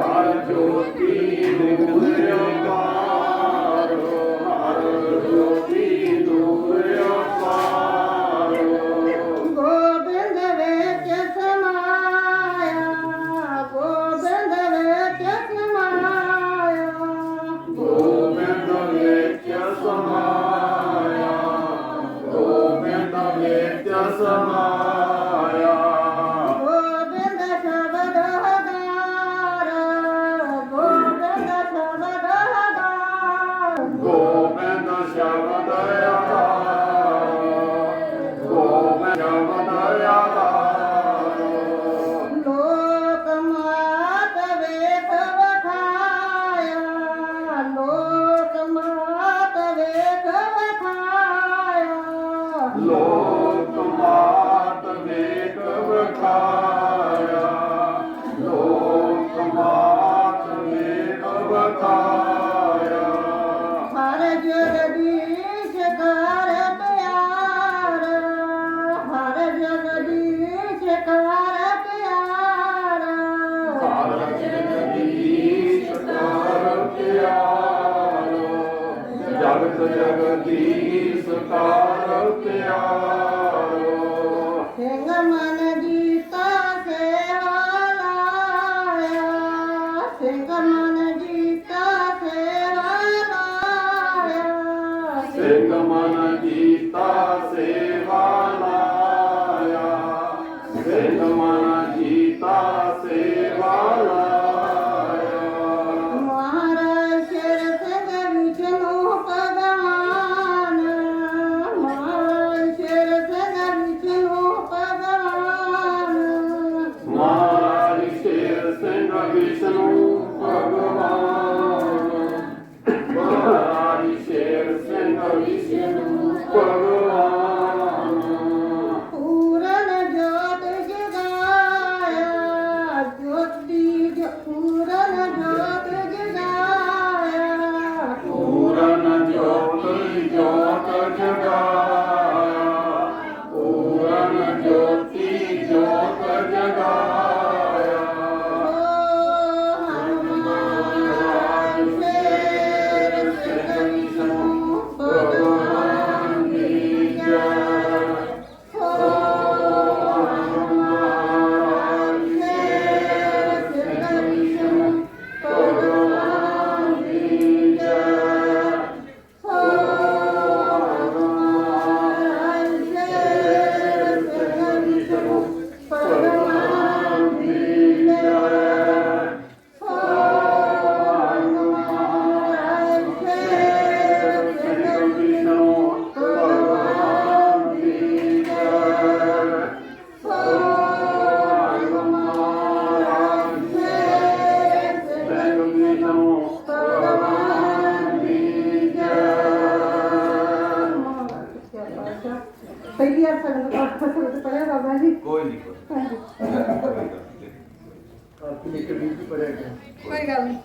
ਹਰ ਜੋਤੀ ਨੂਰੇ ਪਾਰ, ਹਰ ਜੋਤੀ ਨੂਰੇ ਪਾਰ, ਗੋਬਿੰਦ ਵਿੱਚ ਸਮਾਇਆ, ਗੋਬਿੰਦ ਵਿੱਚ ਸਮਾਇਆ, ਗੋਬਿੰਦ ਵਿੱਚ ਸਮਾਇਆ, ਗੋਬਿੰਦ ਵਿੱਚ ਸਮਾਇਆ, ਗੋਬਿੰਦ ਸ਼ਬਦ ਹਜ਼ਾਰ, ਗੋਬਿੰਦ ਸ਼ਬਦ ਹਜ਼ਾਰ, ਗੋਬਿੰਦ ਸ਼ਬਦ ਆਧਾਰ, ਗੋਬਿੰਦ ਸ਼ਬਦ ਆਧਾਰ, ਲੋਕ ਮਾਤ ਵੇਖ ਵਖਾਇਆ, ਲੋਕ ਮਾਤ ਵੇਖ ਵਖਾਇਆ, ਲੋਕ ਮਾਤ ਵੇਖ ਵਖਾਇਆ, ਲੋਕ ਮਾਤ ਵੇਖ ਵਖਾਇਆ, ਹਰ ਜਗਦੀਸ਼ ਕਰ ਪਿਆਰ, ਹਰ ਜਗਦੀਸ਼ ਕਰ ਪਿਆਰ, ਹਰ ਜਗਦੀਸ਼ ਕਰ ਪਿਆਰ, ਜਗਤ ਜਗਦੀਸ਼ ਕਰ ਪਿਆਰ, ਸਿੰਘ ਮਨ ਜੀਤਾ ਸੇਵਾ ਲਾਇਆ, ਸਿੰਘ ਮਨ ਜੀਤਾ ਸੇਵਾ ਲਾਇਆ, ਸਿੰਘ ਮਨ ਜੀਤਾ ਸੇਵਾ ਲਾਇਆ, ਸਿੰਘ ਮਨ ਜੀਤਾ ਸੇਵਾ ਲਾਇਆ, ਮਹਾਰਾਜ ਸ਼ੇਰ ਸਿੰਘ ਵਿਸ਼ਨੂੰ ਭਗਵਾਨ, ਮਹਾਰਾਜ ਸ਼ੇਰ ਸਿੰਘ ਵਿਸ਼ਨੂੰ ਭਗਵਾਨ, ਮਹਾਰਾਜ ਸ਼ੇਰ ਸਿੰਘ ਵਿਸ਼ਨੂੰ ਭਗਵਾਨ, ਪਹਿਲੀ ਵਾਰ ਸੰਗਤ ਪੜਿਆ ਬਾਬਾ ਜੀ ਕੋਈ ਨਹੀਂ ਕੋਈ ਕੋਈ ਗੱਲ ਨਹੀਂ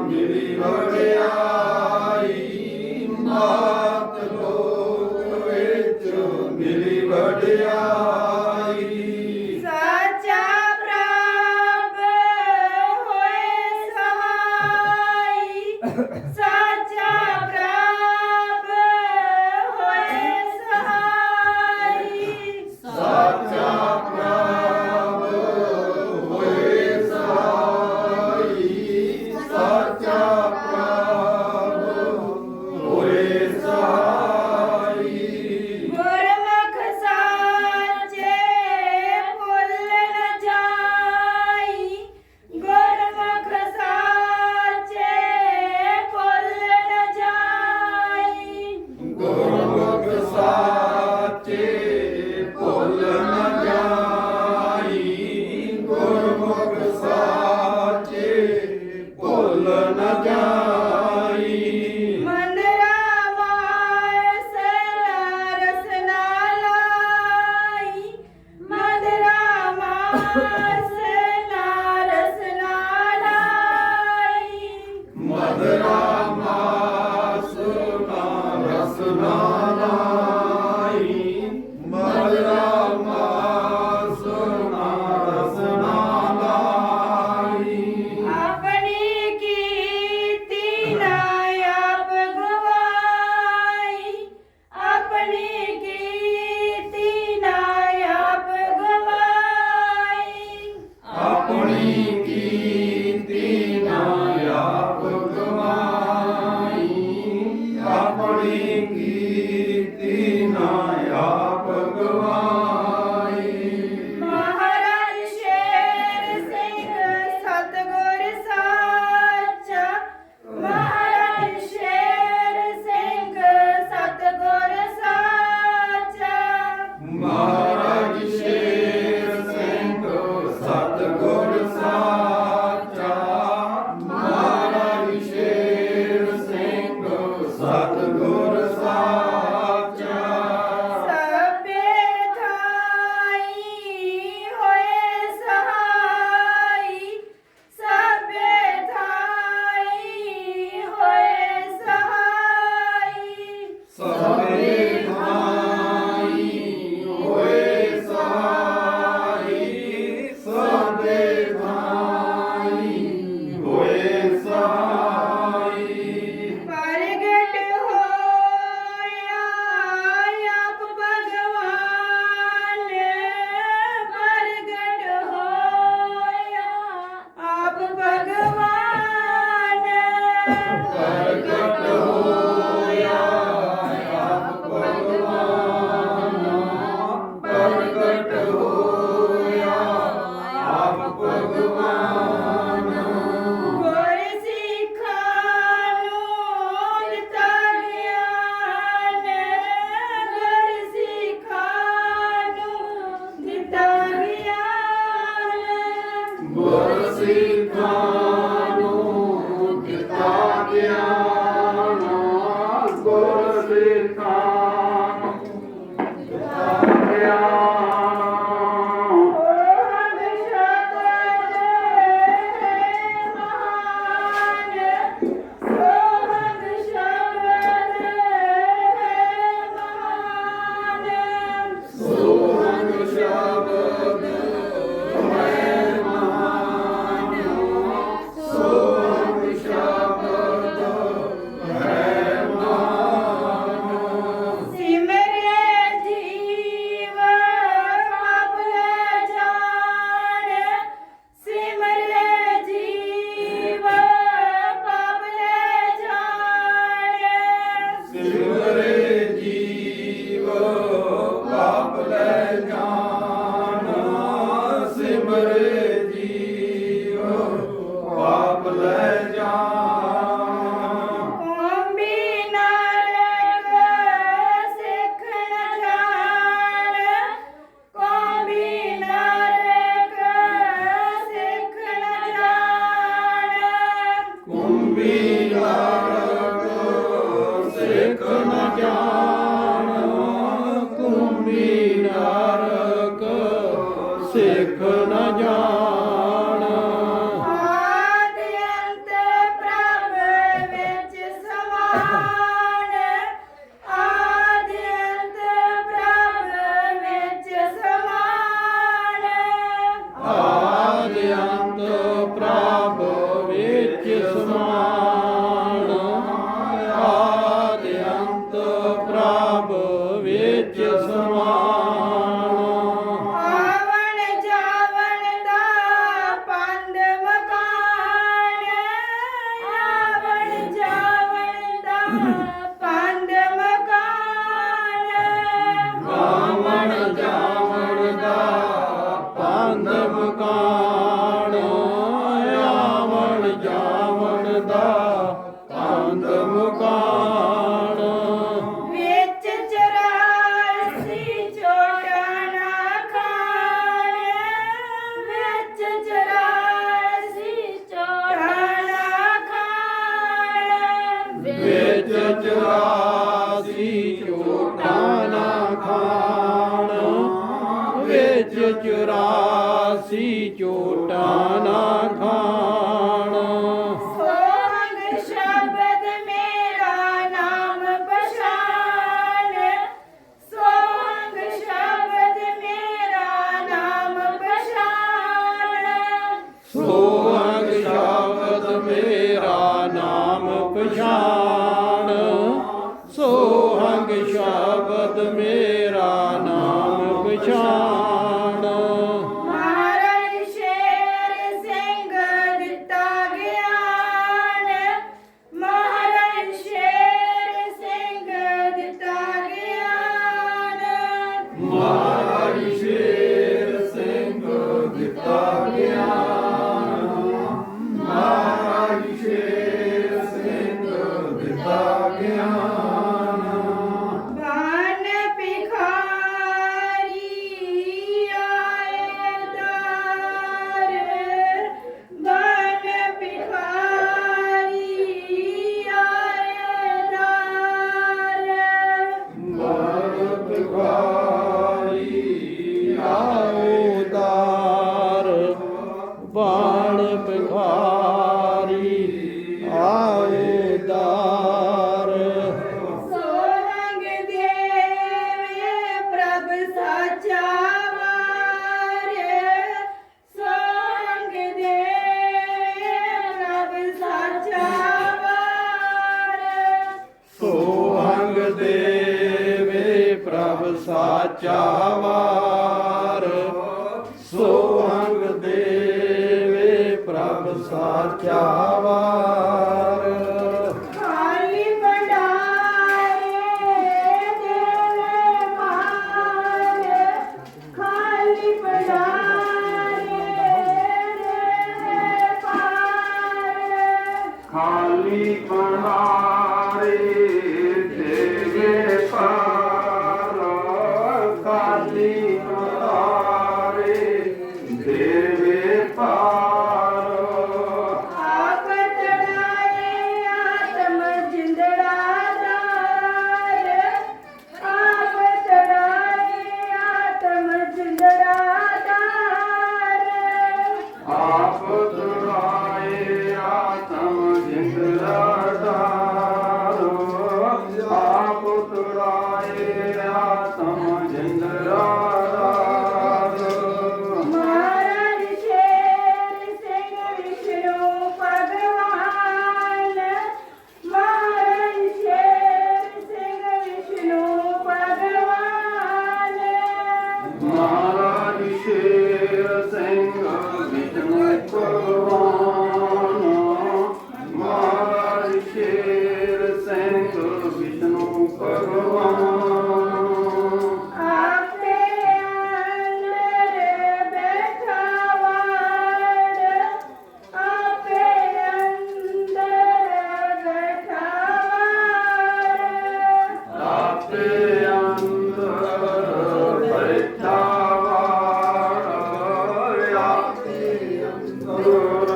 ਮਿਲੀ ਵਡਿਆਈ ਭੁੱਲ ਨ ਜਾਈ। ਮੰਦਰਾ ਮਾਸ ਨਾਰਸ ਨਾਲਾਈ, ਮੰਦਰਾ ਮਾਸ ਨਾਰਸ ਨਾਲਾਈ। ਮਧੁਰਾ ਮਾਸ ਨਾ ਰਸ ਨਾ ਲਾਈ, ਮਧੁਰਾ ਮਾਸ ਨਾ ਰਸ ਨਾ ਲਾਈ। ਆਪਣੀ ਕੀਤੀ ਨਾ ਆਪ ਗਵਾਈ, ਆਪਣੀ ਕੀਤੀ ਨਾ ਆਪ ਗਵਾਈ। ਆਪਣੀ ਕੀਤੀ ਨਾ ਆਪ ਗਵਾਈ, ਆਪਣੀ ਕੀਤੀ ਨਾ ਆਪ ਗਵਾਈ। ਮਹਾਰਾਜ ਸ਼ੇਰ ਸਿੰਘ ਸਤਿਗੁਰ ਸਾਚਾ, ਮਹਾਰਾਜ ਸ਼ੇਰ ਸਿੰਘ ਸਤਿਗੁਰ ਸਾਚਾ। ਮਹਾਰਾਜ ਸ਼ੇਰ ਸਿੰਘ ਸਤਿਗੁਰ ਸਾਚਾ, ਮਹਾਰਾਜ ਸ਼ੇਰ ਸਿੰਘ ਸਤਿਗੁਰ ਸਾਚਾ। ਸਭੇ ਥਾਈ ਹੋਏ ਸਹਾਈ, ਸਭੇ ਥਾਈ ਹੋਏ ਸਹਾਈ। ਸਭੇ ਥਾਈ ਹੋਏ ਸਹਾਈ, ਸਭੇ ਥਾਈ ਹੋਏ ਸਹਾਈ। ਪ੍ਰਗਟ ਹੋਇਆ ਆਪ ਭਗਵਾਨ, ਪ੍ਰਗਟ ਹੋਇਆ ਆਪ ਭਗਵਾਨ। ਪ੍ਰਗਟ ਹੋਇਆ ਆਪ ਭਗਵਾਨ, ਪ੍ਰਗਟ ਹੋਇਆ ਆਪ ਭਗਵਾਨ। ਗੁਰ ਸਿੱਖਾਂ ਨੂੰ ਦਿੱਤਾ ਗਿਆਨ, ਗੁਰ ਸਿੱਖਾਂ ਨੂੰ ਦਿੱਤਾ ਗਿਆਨ। ਗੁਰ ਸਿੱਖਾਂ ਨੂੰ ਦਿੱਤਾ ਗਿਆਨ, ਗੁਰ ਸਿੱਖਾਂ ਨੂੰ ਦਿੱਤਾ ਗਿਆਨ। ਸੋਹਣ ਸ਼ਬਦ ਹੈ ਮਹਾਨ, ਸੋਹਣ ਸ਼ਬਦ ਹੈ ਮਹਾਨ। ਸੋਹਣ ਸ਼ਬਦ ਹੈ ਮਹਾਨ, ਸੋਹਣ ਸ਼ਬਦ ਹੈ ਮਹਾਨ। ਸਿਮਰੇ ਜੀਵ ਆਪ ਲੈ ਜਾਣ, ਸਿਮਰੇ ਜੀਵ ਆਪ ਲੈ ਜਾਣ। ਸਿਮਰੇ ਜੀਵ ਪਾਪ ਲੈ ਜਾਣ, ਸਿਮਰੇ ਜੀਵ ਪਾਪ ਲੈ ਜਾਣ। ਕੁੰਭੀ ਨਰਕ ਸਿੱਖ ਨ ਜਾਣ, ਕੁੰਭੀ ਨਰਕ ਸਿੱਖ ਨ ਜਾਣ। ਕੁੰਭੀ ਨਾਰਕ ਸਿੱਖ ਨ ਜਾਣ, ਕੁੰਭੀ ਨਾਰਕ ਸਿੱਖ ਨ ਜਾਣ। ਆਦਿ ਅੰਤ ਪ੍ਰਭ ਵਿੱਚ ਸਮਾਨ, ਆਦਿ ਅੰਤ ਪ੍ਰਭ ਵਿੱਚ ਸਮਾਨ। ਆਦਿ ਅੰਤ ਪ੍ਰਭ ਵਿੱਚ ਸਮਾਨ, ਆਦਿ ਅੰਤ ਪ੍ਰਭ ਤਰਾਸੀ ਝੂਠਾ ਨਾ ਖਾਣ। ਸੋਹੰਗ ਸ਼ਬਦ ਮੇਰਾ ਨਾਮ ਪਛਾਣ, ਸੋਹੰਗ ਸ਼ਬਦ ਮੇਰਾ ਨਾਮ ਪਛਾਣ। ਸੋਹੰਗ ਸ਼ਬਦ ਮੇਰਾ ਨਾਮ ਪਛਾਣ, ਸੋਹੰਗ ਸ਼ਬਦ ਮੇਰਾ ਨਾਮ ਪਛਾਣ। ਮਹਾਰਾਜ ਸ਼ੇਰ ਸਿੰਘ ਦਿੱਤਾ ਗਿਆਨ, ਮਹਾਰਾਜ ਸ਼ੇਰ ਸਿੰਘ ਦਿੱਤਾ ਗਿਆਨ। ਮਹਾਰਾਜ ਸ਼ੇਰ ਸਿੰਘ ਦਿੱਤਾ ਗਿਆਨ, ਮਹਾਰਾਜ ਸ਼ੇਰ ਸਿੰਘ ਦਿੱਤਾ ਗਿਆਨ। ਬਨ ਭਿਖਾਰੀ ਆਏ ਦਰ, ਬਨ ਭਿਖਾਰੀ ਆਏ ਦਰ। ਬਨ ਭਿਖਾਰੀ ਆਓ ਦਾਰ, ਬਨ ਭਿਖਾਰੀ ਆਓ ਦਾਰ। ਸੋਹੰਗ ਦੇਵੇ ਪ੍ਰਭ ਸਾਚਾ ਵਾਰ, ਸੋਹੰਗ ਦੇਵੇ ਪ੍ਰਭ ਸਾਚਾ ਵਾਰ। ਸੋਹੰਗ ਦੇਵੇ ਪ੍ਰਭ ਸਾਚਾ ਵਾਰ, ਸੋਹੰਗ ਦੇਵੇ ਪ੍ਰਭ ਸਾਚਾ ਵਾਰ। ਖਾਲੀ ਭੰਡਾਰੇ ਦੇਵੇ ਮਾਰ, ਖਾਲੀ ਭੰਡਾਰੇ ਦੇਵੇ ਪਾਰ। ਖਾਲੀ ਭੰਡਾਰੇ ਦੇਵੇ ਪਾਰ, ਖਾਲੀ ਭੰਡਾਰੇ ਦੇਵੇ ਪਾਰ। ਆਪ ਤੜਾਏ ਆਤਮ ਜਿੰਦੜਾ ਦਾਰ, ਆਪ ਤੜਾਏ ਆਤਮ ਜਿੰਦੜਾ ਦਾਰ। ਆਪ ਤੁਰਾਏ ਆਤਮ ਜਿੰਦਰਾ ਦਾਰ, ਆਪ ਤੁਰਾਏ ਆਤਮ ਜਿੰਦਰਾ ਦਾਰ। ਮਹਾਰਾਜ ਸ਼ੇਰ ਸਿੰਘ ਵਿਸ਼ਨੂੰ ਭਗਵਾਨ, ਮਹਾਰਾਜ ਸ਼ੇਰ ਸਿੰਘ ਵਿਸ਼ਨੂੰ ਭਗਵਾਨ। ਮਹਾਰਾਜ ਸ਼ੇਰ ਸਿੰਘ ਵਿਸ਼ਨੂੰ ਭਗਵਾਨ, ਮਹਾਰਾਜ ਸ਼ੇਰ ਸਿੰਘ ਵਿਸ਼ਨੂੰ ਭਗਵਾਨ। ਆਪੇ ਅੰਦਰ ਬੈਠਾ ਵਾੜ, ਆਪੇ ਅੰਦਰ ਬੈਠਾ ਵਾੜ। ਆਪੇ ਅੰਦਰ ਬੈਠਾ ਵਾਰ, ਆਪੇ ਅੰਦਰ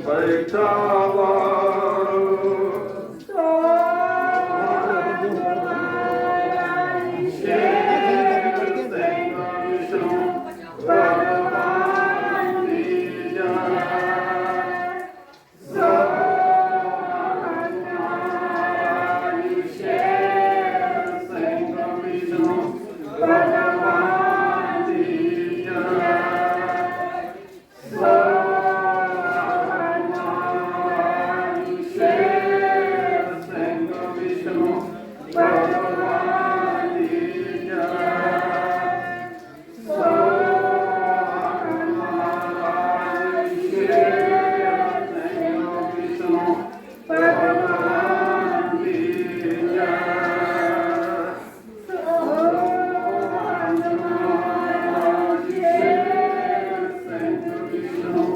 ਬੈਠਾ ਵਾਰ। ਸੋਹੰਗ ਮਹਾਰਾਜ ਸ਼ੇਰ ਸਿੰਘ ਵਿਸ਼ਨੂੰ ਭਗਵਾਨ ਦੀ ਜੈ। ਸੋਹੰਗ ਮਹਾਰਾਜ ਸ਼ੇਰ ਸਿੰਘ ਵਿਸ਼ਨੂੰ ਭਗਵਾਨ ਦੀ ਜੈ। ਸੋਹੰਗ ਮਹਾਰਾਜ ਸ਼ੇਰ ਸਿੰਘ ਵਿਸ਼ਨੂੰ ਭਗਵਾਨ ਦੀ ਜੈ। ਸੋਹੰਗ ਮਹਾਰਾਜ ਸ਼ੇਰ ਸਿੰਘ ਵਿਸ਼ਨੂੰ ਭਗਵਾਨ ਦੀ ਜੈ। ਸੋਹੰਗ ਮਹਾਰਾਜ ਸ਼ੇਰ ਸਿੰਘ ਵਿਸ਼ਨੂੰ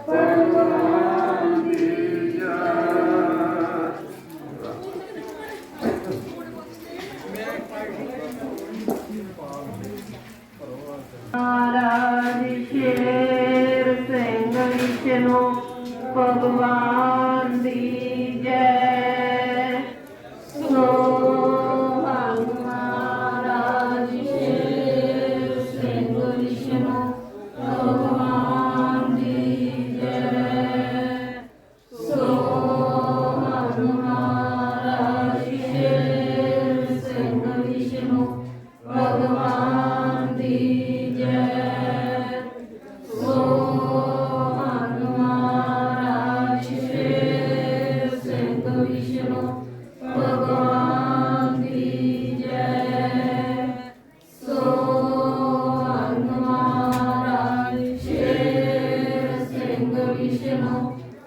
ਭਗਵਾਨ ਦੀ ਜੈ। ਮਹਾਰਾਜ ਸ਼ੇਰ ਸਿੰਘ ਵਿਸ਼ਨੂੰ ਭਗਵਾਨ ਦੀ ਜੈ। ਸੋਹੰਗ ਮਹਾਰਾਜ ਸ਼ੇਰ ਸਿੰਘ ਵਿਸ਼ਨੂੰ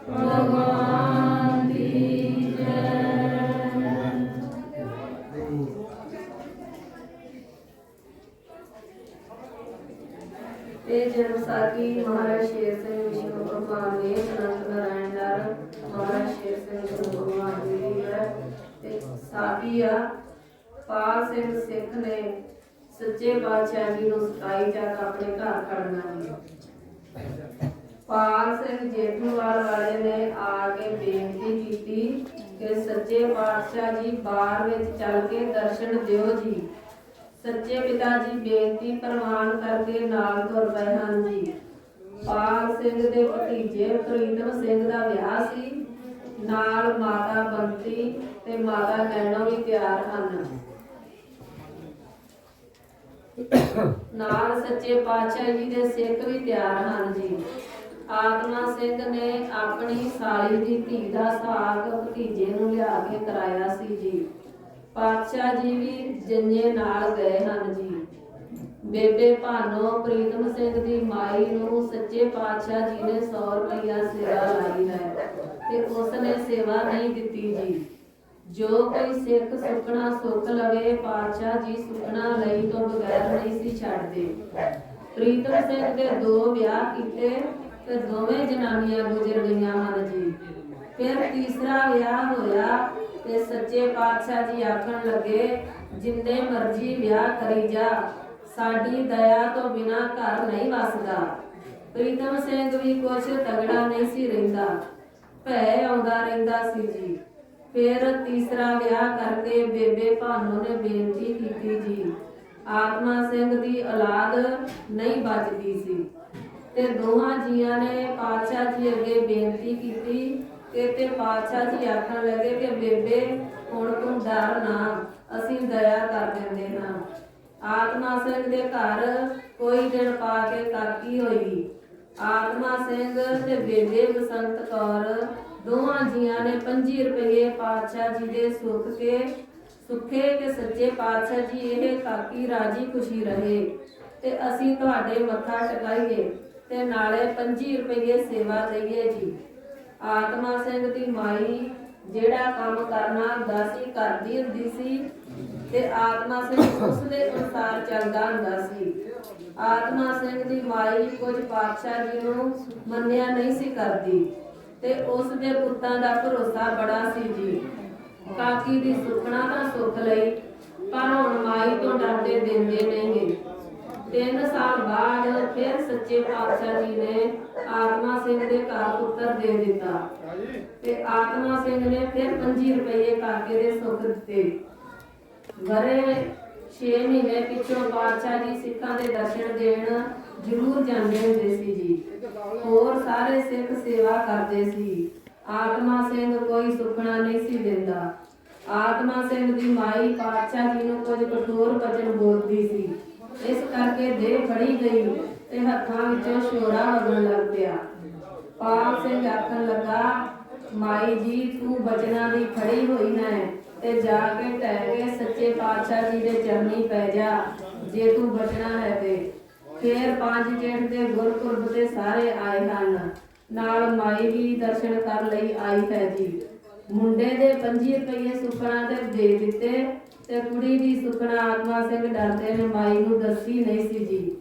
ਭਗਵਾਨ ਦੀ ਜੈ। ਇਹ ਜਨਮ ਸਾਖੀ ਮਹਾਰਾਜ ਸ਼ੇਰ ਸਿੰਘ ਵਿਸ਼ਨੂੰ ਭਗਵਾਨ ਨੇ ਅਨੰਤ ਨਾਰਾਇਣ ਦਰ ਮਹਾਰਾਜ ਸ਼ੇਰ ਸਿੰਘ ਵਿਸ਼ਨੂੰ ਭਗਵਾਨ ਜੀ ਦੀ ਹੈ। ਤੇ ਸਾਖੀ ਆ ਪਾਲ ਸਿੰਘ ਸਿੱਖ ਨੇ ਸੱਚੇ ਪਾਤਸ਼ਾਹ ਜੀ ਨੂੰ 27 ਚੱਕ ਆਪਣੇ ਘਰ ਖੜਨਾ ਸੀ। ਪਾਲ ਸਿੰਘ ਜੇਠੂਵਾਲ ਵਾਲੇ ਨੇ ਆ ਕੇ ਬੇਨਤੀ ਕੀਤੀ ਕਿ ਸੱਚੇ ਪਾਤਸ਼ਾਹ ਜੀ ਬਾਰ ਵਿੱਚ ਚੱਲ ਕੇ ਦਰਸ਼ਨ ਦਿਓ ਜੀ। ਸੱਚੇ ਪਿਤਾ ਜੀ ਬੇਨਤੀ ਪ੍ਰਵਾਨ ਕਰਕੇ ਨਾਲ ਤੁਰ ਪਏ ਹਨ ਜੀ। ਪਾਲ ਸਿੰਘ ਦੇ ਭਤੀਜੇ ਪ੍ਰੀਤਮ ਸਿੰਘ ਦਾ ਵਿਆਹ ਸੀ। ਨਾਲ ਮਾਤਾ ਬੰਤੀ ਤੇ ਮਾਤਾ ਨੈਣੋ ਵੀ ਤਿਆਰ ਹਨ। ਨਾਲ ਸੱਚੇ ਪਾਤਸ਼ਾਹ ਜੀ ਦੇ ਸਿੱਖ ਵੀ ਤਿਆਰ ਹਨ ਜੀ। ਆਤਮਾ ਸਿੰਘ ਨੇ ਆਪਣੀ ਸਾਲੀ ਦੀ ਧੀ ਦਾ ਸਾਕ ਭਤੀਜੇ ਨੂੰ ਲਿਆ ਕੇ ਕਰਾਇਆ ਸੀ ਜੀ। ਪਾਤਸ਼ਾਹ ਜੀ ਵੀ ਜੰਨੇ ਨਾਲ ਗਏ ਹਨ ਜੀ। ਬੇਬੇ ਭਾਨੋ ਪ੍ਰੀਤਮ ਸਿੰਘ ਦੀ ਮਾਈ ਨੂੰ ਸੱਚੇ ਪਾਤਸ਼ਾਹ ਜੀ ਨੇ 100 ਰੁਪਇਆ ਸੇਵਾ ਲਾਈ ਹੈ ਤੇ ਉਸ ਨੇ ਸੇਵਾ ਨਹੀਂ ਦਿੱਤੀ ਜੀ। ਜੋ ਕੋਈ ਸਿੱਖ ਸੁਖਣਾ ਸੁਖ ਲਵੇ ਪਾਤਸ਼ਾਹ ਜੀ ਸੁਖਣਾ ਲਈ ਤੋਂ ਬਗੈਰ ਨਹੀਂ ਸੀ ਛੱਡਦੇ। ਪ੍ਰੀਤਮ ਸਿੰਘ ਦੇ 2 ਵਿਆਹ ਕੀਤੇ ਤੇ ਦੋਵੇਂ ਜਨਾਨੀਆਂ ਗੁਜ਼ਰ ਗਈਆਂ ਹਨ ਜੀ। ਫਿਰ ਤੀਸਰਾ ਵਿਆਹ ਹੋਇਆ ਤੇ ਸੱਚੇ ਪਾਤਸ਼ਾਹ ਜੀ ਆਖਣ ਲੱਗੇ ਜਿੰਨੇ ਮਰਜ਼ੀ ਵਿਆਹ ਕਰੀ ਜਾ, ਸਾਡੀ ਦਇਆ ਤੋਂ ਬਿਨਾ ਘਰ ਨਹੀਂ ਵਸਦਾ। ਪ੍ਰੀਤਮ ਸਿੰਘ ਵੀ ਕੁਛ ਤਗੜਾ ਨਹੀਂ ਸੀ ਰਹਿੰਦਾ, ਭੈ ਆਉਂਦਾ ਰਹਿੰਦਾ ਸੀ ਜੀ। ਫਿਰ ਤੀਸਰਾ ਵਿਆਹ ਕਰਕੇ ਬੇਬੇ ਭਾਨੋ ਨੇ ਬੇਨਤੀ ਕੀਤੀ ਜੀ। ਆਤਮਾ ਸਿੰਘ ਦੀ ਔਲਾਦ ਨਹੀਂ ਬਚਦੀ ਸੀ ਤੇ ਦੋਹਾਂ ਜੀਆਂ ਨੇ ਪਾਤਸ਼ਾਹ ਜੀ ਅੱਗੇ ਬੇਨਤੀ ਕੀਤੀ ਤੇ ਪਾਤਸ਼ਾਹ ਜੀ ਆਖਣ ਲੱਗੇ ਕਿ ਬੇਬੇ ਹੁਣ ਤੂੰ ਡਰ ਨਾ, ਅਸੀਂ ਦਇਆ ਕਰ ਦਿੰਦੇ ਹਾਂ। ਆਤਮਾ ਸਿੰਘ ਦੇ ਘਰ ਕੋਈ ਦਿਨ ਪਾ ਕੇ ਕਾਕੀ ਹੋਈ। ਆਤਮਾ ਸਿੰਘ ਤੇ ਬੇਬੇ ਬਸੰਤ ਕੌਰ ਦੋਹਾਂ ਜੀਆਂ ਨੇ 25 ਰੁਪਏ ਪਾਤਸ਼ਾਹ ਜੀ ਦੇ ਸੁੱਖੇ ਕਿ ਸੱਚੇ ਪਾਤਸ਼ਾਹ ਜੀ ਇਹ ਕਾਕੀ ਰਾਜੀ ਖੁਸ਼ੀ ਰਹੇ ਤੇ ਅਸੀਂ ਤੁਹਾਡੇ ਮੱਥਾ ਟਿਕਾਈਏ ਤੇ ਨਾਲੇ 25 ਰੁਪਏ ਸੇਵਾ ਦਈਏ ਜੀ। ਆਤਮਾ ਸਿੰਘ ਦੀ ਮਾਈ ਜਿਹੜਾ ਕੰਮ ਕਰਨਾ ਹੁੰਦਾ ਸੀ ਕਰਦੀ ਹੁੰਦੀ ਸੀ ਤੇ ਆਤਮਾ ਸਿੰਘ ਉਸ ਦੇ ਅਨੁਸਾਰ ਚੱਲਦਾ ਹੁੰਦਾ ਸੀ। ਆਤਮਾ ਸਿੰਘ ਦੀ ਮਾਈ ਕੁਝ ਪਾਤਸ਼ਾਹ ਜੀ ਨੂੰ ਮੰਨਿਆ ਨਹੀਂ ਸੀ ਕਰਦੀ ਤੇ ਉਸ ਦੇ ਪੁੱਤਾਂ ਦਾ ਭਰੋਸਾ ਬੜਾ ਸੀ ਜੀ। ਕਾਕੀ ਦੀ ਸੁਖਣਾ ਤਾਂ ਸੁੱਖ ਲਈ ਪਰ ਹੁਣ ਮਾਈ ਤੋਂ ਡਰਦੇ ਦਿੰਦੇ ਨਹੀਂਗੇ। 3 ਸਾਲ ਬਾਅਦ ਫਿਰ ਸੱਚੇ ਪਾਤਸ਼ਾਹ ਜੀ ਨੇ ਆਤਮਾ ਸਿੰਘ ਦੇ ਘਰ ਪੁੱਤਰ ਦੇ ਦਿੱਤਾ ਤੇ ਆਤਮਾ ਸਿੰਘ ਨੇ ਫਿਰ 25 ਰੁਪਏ ਕਾਕੇ ਦੇ ਸੁੱਖ ਦਿੱਤੇ। ਵਰੇ 6 ਮਹੀਨੇ ਪਿੱਛੋਂ ਪਾਤਸ਼ਾਹ ਜੀ ਸਿੱਖਾਂ ਦੇ ਦਰਸ਼ਨ ਦੇਣ ਜ਼ਰੂਰ ਜਾਂਦੇ ਹੁੰਦੇ ਸੀ ਜੀ। ਹੋਰ ਸਾਰੇ ਸਿੱਖ ਸੇਵਾ ਕਰਦੇ ਸੀ। ਆਤਮਾ ਸਿੰਘ ਕੋਈ ਸੁਖਣਾ ਨਹੀਂ ਸੀ ਦਿੰਦਾ। ਆਤਮਾ ਸਿੰਘ ਦੀ ਮਾਈ ਪਾਤਸ਼ਾਹ ਜੀ ਨੂੰ ਕੁਝ ਕਠੋਰ ਵਚਨ ਬੋਲਦੀ ਸੀ, ਇਸ ਕਰਕੇ ਦੇਹ ਫੜੀ ਗਈ ਤੇ ਹੱਥਾਂ ਵਿੱਚੋਂ ਛੋਰਾ ਵਗਣ ਲੱਗ ਪਿਆ। ਪਾਲ ਸਿੰਘ ਆਖਣ ਲੱਗਾ ਮਾਈ ਜੀ ਤੂੰ ਬਚਨਾਂ ਦੀ ਖੜੀ ਹੋਈ ਨਾ ਤੇ ਜਾ ਕੇ ਟਹਿ ਕੇ ਸੱਚੇ ਪਾਤਸ਼ਾਹ ਜੀ ਦੇ ਚਰਨੀ ਪੈ ਜਾ ਜੇ ਤੂੰ ਬਚਣਾ ਹੈ ਤੇ। ਫਿਰ 5 ਜੇਠ ਦੇ ਗੁਰਪੁਰਬ ਤੇ ਸਾਰੇ ਆਏ ਹਨ। ਨਾਲ ਮਾਈ ਵੀ ਦਰਸ਼ਨ ਕਰ ਲਈ ਆਈ ਹੈ ਜੀ। ਮੁੰਡੇ ਦੇ 25 ਰੁਪਏ ਸੁਖਣਾ ਤੇ ਦੇ ਦਿੱਤੇ ਤੇ ਕੁੜੀ ਦੀ ਸੁਖਣਾ ਆਤਮਾ ਸਿੰਘ ਡਰਦੇ ਨੇ ਮਾਈ ਨੂੰ ਦੱਸੀ ਨਹੀਂ ਸੀ ਜੀ।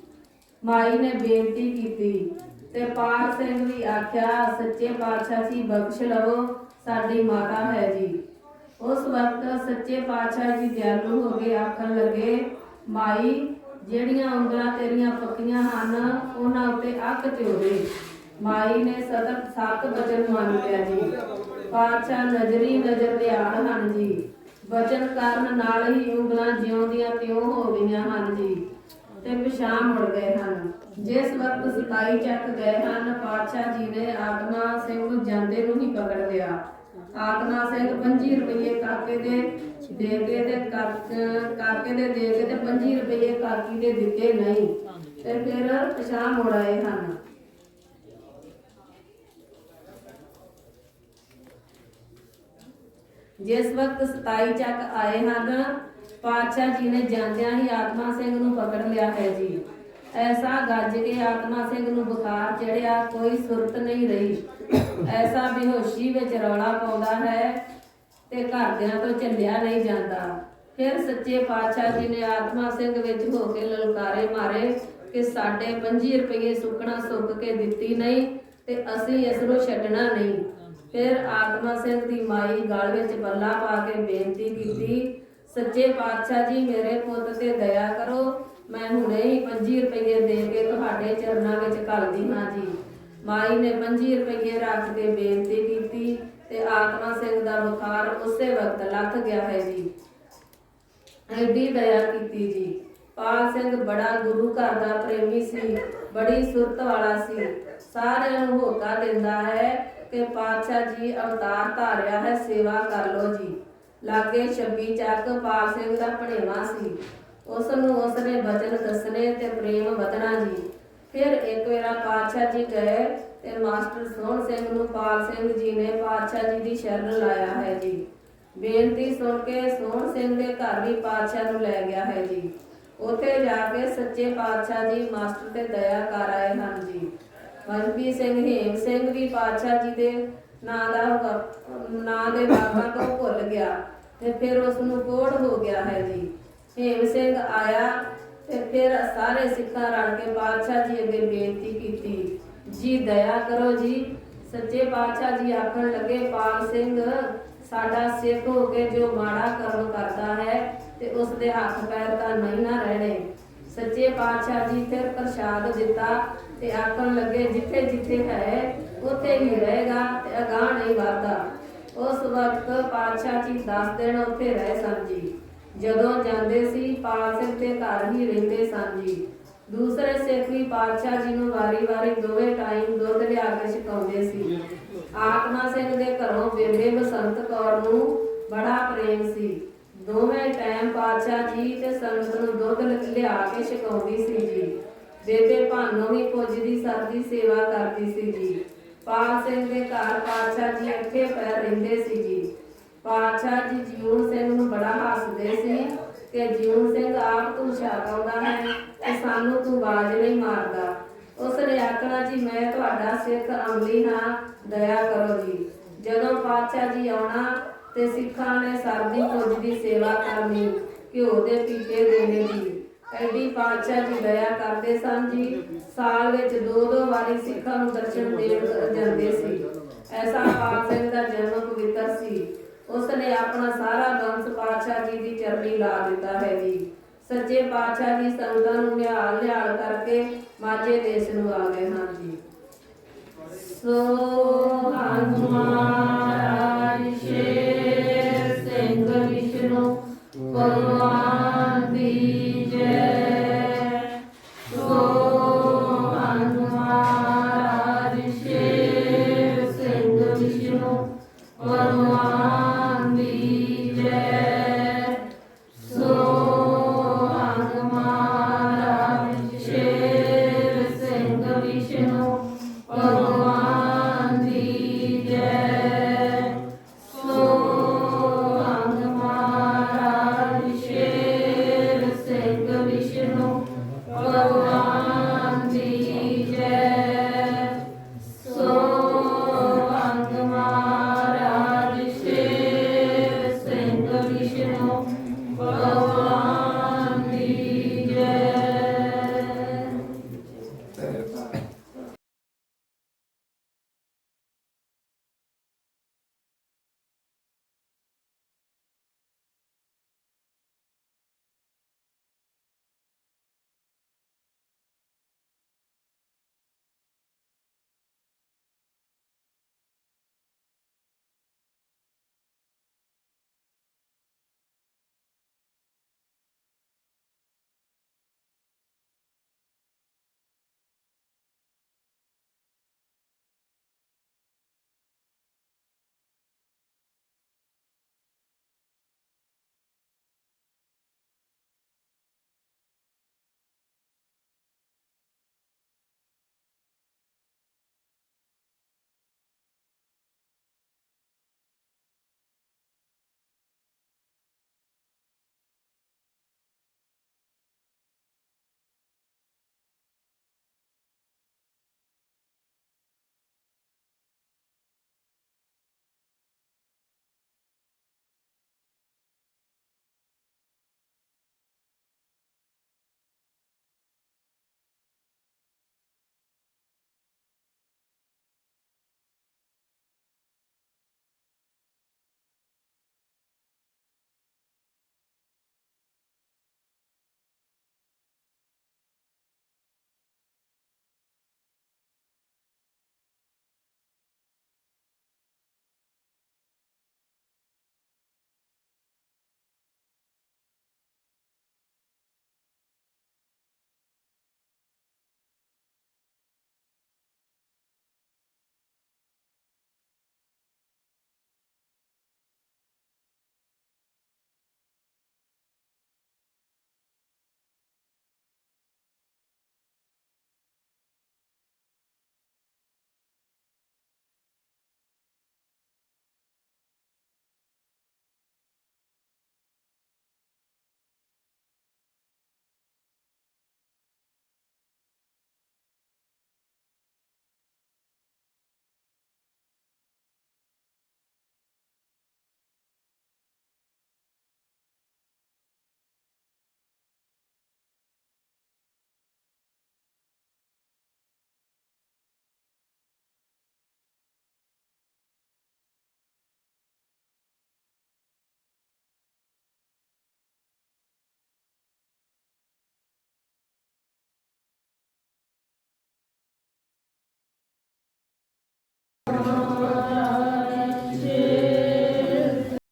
ਮਾਈ ਨੇ ਬੇਨਤੀ ਕੀਤੀ ਤੇ ਪਾਲ ਸਿੰਘ ਵੀ ਆਖਿਆ ਸੱਚੇ ਪਾਤਸ਼ਾਹ ਜੀ ਬਖਸ਼ ਲਵੋ, ਸਾਡੀ ਮਾਤਾ ਹੈ ਜੀ। ਉਸ ਵਕਤ ਸੱਚੇ ਪਾਤਸ਼ਾਹ ਜੀ ਦਿਆਲੂ ਹੋ ਕੇ ਆਖਣ ਲੱਗੇ ਮਾਈ ਜਿਹੜੀਆਂ ਉਂਗਲਾਂ ਤੇਰੀਆਂ ਪੱਕੀਆਂ ਹਨ ਉਹਨਾਂ ਉੱਤੇ ਅੱਖ ਝੋਲੇ। ਮਾਈ ਨੇ 7 ਬਚਨ ਮੰਨ ਲਿਆ ਜੀ। ਪਾਤਸ਼ਾਹ ਨਜ਼ਰੀ ਨਜ਼ਰ ਦਿਆਲ ਹਨ ਜੀ। ਬਚਨ ਕਰਨ ਨਾਲ ਹੀ ਉਂਗਲਾਂ ਜਿਉਂ ਦੀਆਂ ਤਿਉਂ ਹੋ ਗਈਆਂ ਹਨ ਜੀ ਤੇ ਪਿਛਾਂਹ ਮੁੜ ਗਏ ਹਨ। ਜਿਸ ਵਕਤ 27 ਚੱਕ ਗਏ ਹਨ ਪਾਤਸ਼ਾਹ ਜੀ ਨੇ ਆਤਮਾ ਸਿੰਘ ਨੂੰ ਜਾਂਦੇ ਨੂੰ ਹੀ ਪਕੜ ਲਿਆ। ਆਤਮਾ ਸਿੰਘ 25 ਰੁਪਏ ਕਾਕੇ ਦੇ ਦੇ ਕੇ ਤੇ ਕਾਕੇ ਦੇ ਦੇ ਕੇ ਤੇ 25 ਰੁਪਏ ਕਾਕੀ ਦੇ ਦਿੱਤੇ ਨਹੀਂ ਤੇ ਫਿਰ ਪਿਛਾਂਹ ਮੁੜ ਆਏ ਹਨ। ਜਿਸ ਵਕਤ 27 ਚੱਕ ਆਏ ਹਨ ਪਾਤਸ਼ਾਹ ਜੀ ਨੇ ਜਾਂਦਿਆਂ ਹੀ ਆਤਮਾ ਸਿੰਘ ਨੂੰ ਪਕੜ ਲਿਆ ਹੈ ਜੀ। ਐਸਾ ਗੱਜ ਕੇ ਆਤਮਾ ਸਿੰਘ ਨੂੰ ਬੁਖਾਰ ਚੜਿਆ, ਕੋਈ ਸੁਰਤ ਨਹੀਂ ਰਹੀ। ਐਸਾ ਬੇਹੋਸ਼ੀ ਵਿੱਚ ਰੌਲਾ ਪਾਉਂਦਾ ਹੈ ਤੇ ਘਰਦਿਆਂ ਤੋਂ ਚੱਲਿਆ ਨਹੀਂ ਜਾਂਦਾ। ਫਿਰ ਸੱਚੇ ਪਾਤਸ਼ਾਹ ਜੀ ਨੇ ਆਤਮਾ ਸਿੰਘ ਵਿੱਚ ਹੋ ਕੇ ਲਲਕਾਰੇ ਮਾਰੇ ਕਿ ਸਾਡੇ 25 ਰੁਪਏ ਸੁੱਕਣਾ ਸੁੱਕ ਕੇ ਦਿੱਤੀ ਨਹੀਂ ਤੇ ਅਸੀਂ ਇਸ ਨੂੰ ਛੱਡਣਾ ਨਹੀਂ। ਫਿਰ ਆਤਮਾ ਸਿੰਘ ਦੀ ਮਾਈ ਗਲ ਵਿੱਚ ਬੱਲਾ ਪਾ ਕੇ ਬੇਨਤੀ ਕੀਤੀ, ਸੱਚੇ ਪਾਤਸ਼ਾਹ ਜੀ ਮੇਰੇ ਪੁੱਤ ਤੇ ਦਇਆ ਕਰੋ, ਮੈਂ ਹੁਣੇ ਹੀ 25 ਰੁਪਏ ਦੇ ਕੇ ਤੁਹਾਡੇ ਚਰਨਾਂ ਵਿੱਚ ਘੱਲਦੀ ਹਾਂ ਜੀ। ਮਾਈ ਨੇ 25 ਰੁਪਏ ਰੱਖ ਕੇ ਬੇਨਤੀ ਕੀਤੀ ਤੇ ਆਤਮਾ ਸਿੰਘ ਦਾ ਬੁਖਾਰ ਉਸੇ ਵਕਤ ਲੱਥ ਗਿਆ ਹੈ ਜੀ। ਐਡੀ ਦਇਆ ਕੀਤੀ ਜੀ। ਪਾਲ ਸਿੰਘ ਬੜਾ ਗੁਰੂ ਘਰ ਦਾ ਪ੍ਰੇਮੀ ਸੀ, ਬੜੀ ਸੁਰਤ ਵਾਲਾ ਸੀ। ਸਾਰਿਆਂ ਨੂੰ ਹੋਕਾ ਦਿੰਦਾ ਹੈ ਕਿ ਪਾਤਸ਼ਾਹ ਜੀ ਅਵਤਾਰ ਧਾਰਿਆ ਹੈ, ਸੇਵਾ ਕਰ ਲੋ ਜੀ। ਲਾਗੇ 26 ਚੱਕ ਪਾਲ ਸਿੰਘ ਦਾ ਭਣੇਵਾ ਸੀ। ਉਸ ਨੂੰ ਉਸਨੇ ਬਚਨ ਦੱਸਣੇ ਤੇ ਪ੍ਰੇਮ ਵਧਣਾ ਜੀ। ਫਿਰ ਇੱਕ ਵੇਰਾ ਪਾਤਸ਼ਾਹ ਜੀ ਗਏ ਤੇ ਮਾਸਟਰ ਸੋਹਣ ਸਿੰਘ ਨੂੰ ਪਾਲ ਸਿੰਘ ਜੀ ਨੇ ਪਾਤਸ਼ਾਹ ਜੀ ਦੀ ਸ਼ਰਨ ਲਾਇਆ ਹੈ ਜੀ। ਬੇਨਤੀ ਸੁਣ ਕੇ ਸੋਹਣ ਸਿੰਘ ਦੇ ਘਰ ਵੀ ਪਾਤਸ਼ਾਹ ਨੂੰ ਲੈ ਗਿਆ ਹੈ ਜੀ। ਉੱਥੇ ਜਾ ਕੇ ਸੱਚੇ ਪਾਤਸ਼ਾਹ ਜੀ ਮਾਸਟਰ ਤੇ ਦਇਆ ਕਰ ਆਏ ਹਨ ਜੀ। ਮਨਪੀ ਸਿੰਘ ਹੇਮ ਸਿੰਘ ਵੀ ਪਾਤਸ਼ਾਹ ਜੀ ਦੇ ਨਾਂ ਦੇ ਵਾਕਾਂ ਤੋਂ ਭੁੱਲ ਗਿਆ ਤੇ ਫਿਰ ਉਸ ਨੂੰ ਕੋੜ ਹੋ ਗਿਆ ਹੈ ਜੀ। ਹੇਮ ਸਿੰਘ ਆਇਆ ਤੇ ਫਿਰ ਸਾਰੇ ਸਿੱਖਾਂ ਰਲ ਕੇ ਪਾਤਸ਼ਾਹ ਜੀ ਅੱਗੇ ਬੇਨਤੀ ਕੀਤੀ, ਜੀ ਦਇਆ ਕਰੋ ਜੀ। ਸੱਚੇ ਪਾਤਸ਼ਾਹ ਜੀ ਆਖਣ ਲੱਗੇ, ਪਾਲ ਸਿੰਘ ਸਾਡਾ ਸਿੱਖ ਹੋ ਕੇ ਜੋ ਮਾੜਾ ਕਰਮ ਕਰਦਾ ਹੈ ਤੇ ਉਸ ਦੇ ਹੱਥ ਪੈਰ ਤਾਂ ਨਹੀਂ ਨਾ ਰਹਿਣੇ। ਸੱਚੇ ਪਾਤਸ਼ਾਹ ਜੀ ਫਿਰ ਪ੍ਰਸ਼ਾਦ ਦਿੱਤਾ ਤੇ ਆਖਣ ਲੱਗੇ, ਜਿੱਥੇ ਜਿੱਥੇ ਹੈ ਉੱਥੇ ਹੀ ਰਹੇਗਾ ਤੇ ਅਗਾਂਹ ਨਹੀਂ ਵਧਦਾ। ਉਸ ਵਕਤ ਪਾਤਸ਼ਾਹ ਜੀ 10 ਦਿਨ ਉੱਥੇ ਰਹੇ ਸਨ ਜੀ। ਜਦੋਂ ਜਾਂਦੇ ਸੀ ਪਾਲ ਸਿੰਘ ਦੇ ਘਰ ਹੀ ਰਹਿੰਦੇ ਸਨ ਜੀ। ਦੂਸਰੇ ਸਿੱਖ ਵੀ ਪਾਤਸ਼ਾਹ ਜੀ ਨੂੰ ਵਾਰੀ-ਵਾਰੀ ਦੋਵੇਂ ਟਾਈਮ ਦੁੱਧ ਲਿਆ ਕੇ ਛਕਾਉਂਦੇ ਸੀ। ਆਤਮਾ ਸਿੰਘ ਦੇ ਘਰੋਂ ਬੇਬੇ ਬਸੰਤ ਕੌਰ ਨੂੰ ਬੜਾ ਪ੍ਰੇਮ ਸੀ। ਦੋਵੇਂ ਟਾਈਮ ਪਾਤਸ਼ਾਹ ਜੀ ਤੇ ਸੰਗਤ ਨੂੰ ਦੁੱਧ ਲਿਆ ਕੇ ਛਕਾਉਂਦੀ ਸੀ ਜੀ। ਬੇਬੇ ਭਾਨੋ ਵੀ ਪੁੱਜਦੀ ਸਰਦੀ ਸੇਵਾ ਕਰਦੀ ਸੀ ਜੀ। ਪਾਲ ਸਿੰਘ ਦੇ ਘਰ ਪਾਤਸ਼ਾਹ ਜੀ ਇੱਥੇ ਪੈਰ ਰਹਿੰਦੇ ਸੀ ਜੀ। ਪਾਤਸ਼ਾਹ ਜੀ ਜੀਉਣ ਸਿੰਘ ਨੂੰ ਬੜਾ ਹੱਸਦੇ ਸੀ ਕਿ ਜੀਉਣ ਸਿੰਘ ਆਪ ਤੂੰ ਛਕਾਉਂਦਾ ਹੈ ਤੇ ਸਾਨੂੰ ਤੂੰ ਬਾਜ ਨਹੀਂ ਮਾਰਦਾ। ਉਸ ਨੇ ਆਖਣਾ ਜੀ, ਮੈਂ ਤੁਹਾਡਾ ਸਿੱਖ ਅਮਲੀ ਹਾਂ, ਦਇਆ ਕਰੋ ਜੀ। ਜਦੋਂ ਪਾਤਸ਼ਾਹ ਜੀ ਆਉਣਾ ਤੇ ਸਿੱਖਾਂ ਨੇ ਸਰਦੀ ਪੁੱਜ ਦੀ ਸੇਵਾ ਕਰਨੀ, ਘਿਓ ਦੇ ਪੀਪੇ ਦੇਣੇ ਜੀ। ਐਡੀ ਪਾਤਸ਼ਾਹ ਜੀ ਦਇਆ ਕਰਦੇ ਸਨ ਜੀ। ਸਾਲ ਵਿੱਚ 2-2 ਵਾਰੀ ਸਿੱਖਾਂ ਨੂੰ ਦਰਸ਼ਨ ਦੇਣ ਜਾਂਦੇ ਸੀ। ਐਸਾ ਪਾਲ ਸਿੰਘ ਦਾ ਜਨਮ ਪਵਿੱਤਰ ਸੀ। ਉਸ ਨੇ ਆਪਣਾ ਸਾਰਾ ਬੰਸ ਪਾਤਸ਼ਾਹ ਜੀ ਦੀ ਚਰਨੀ ਲਾ ਦਿੱਤਾ ਹੈ ਜੀ। ਸੱਚੇ ਪਾਤਸ਼ਾਹ ਜੀ ਸੰਗਤਾਂ ਨੂੰ ਨਿਹਾਲ ਕਰਕੇ ਮਾਝੇ ਦੇਸ਼ ਨੂੰ ਆ ਗਏ ਹਨ ਜੀ। ਸੋ ਹਨੂਮਾਨ ਸ਼ੇਰ ਸਿੰਘ ਵਿਸ਼ਨੂੰ ਭਗਵਾਨ ਦੀ ਜੈ। ਸੋ ਹਨੂਮਾਨ ਸ਼ੇਰ ਸਿੰਘ ਵਿਸ਼ਨੂੰ ਭਗਵਾਨ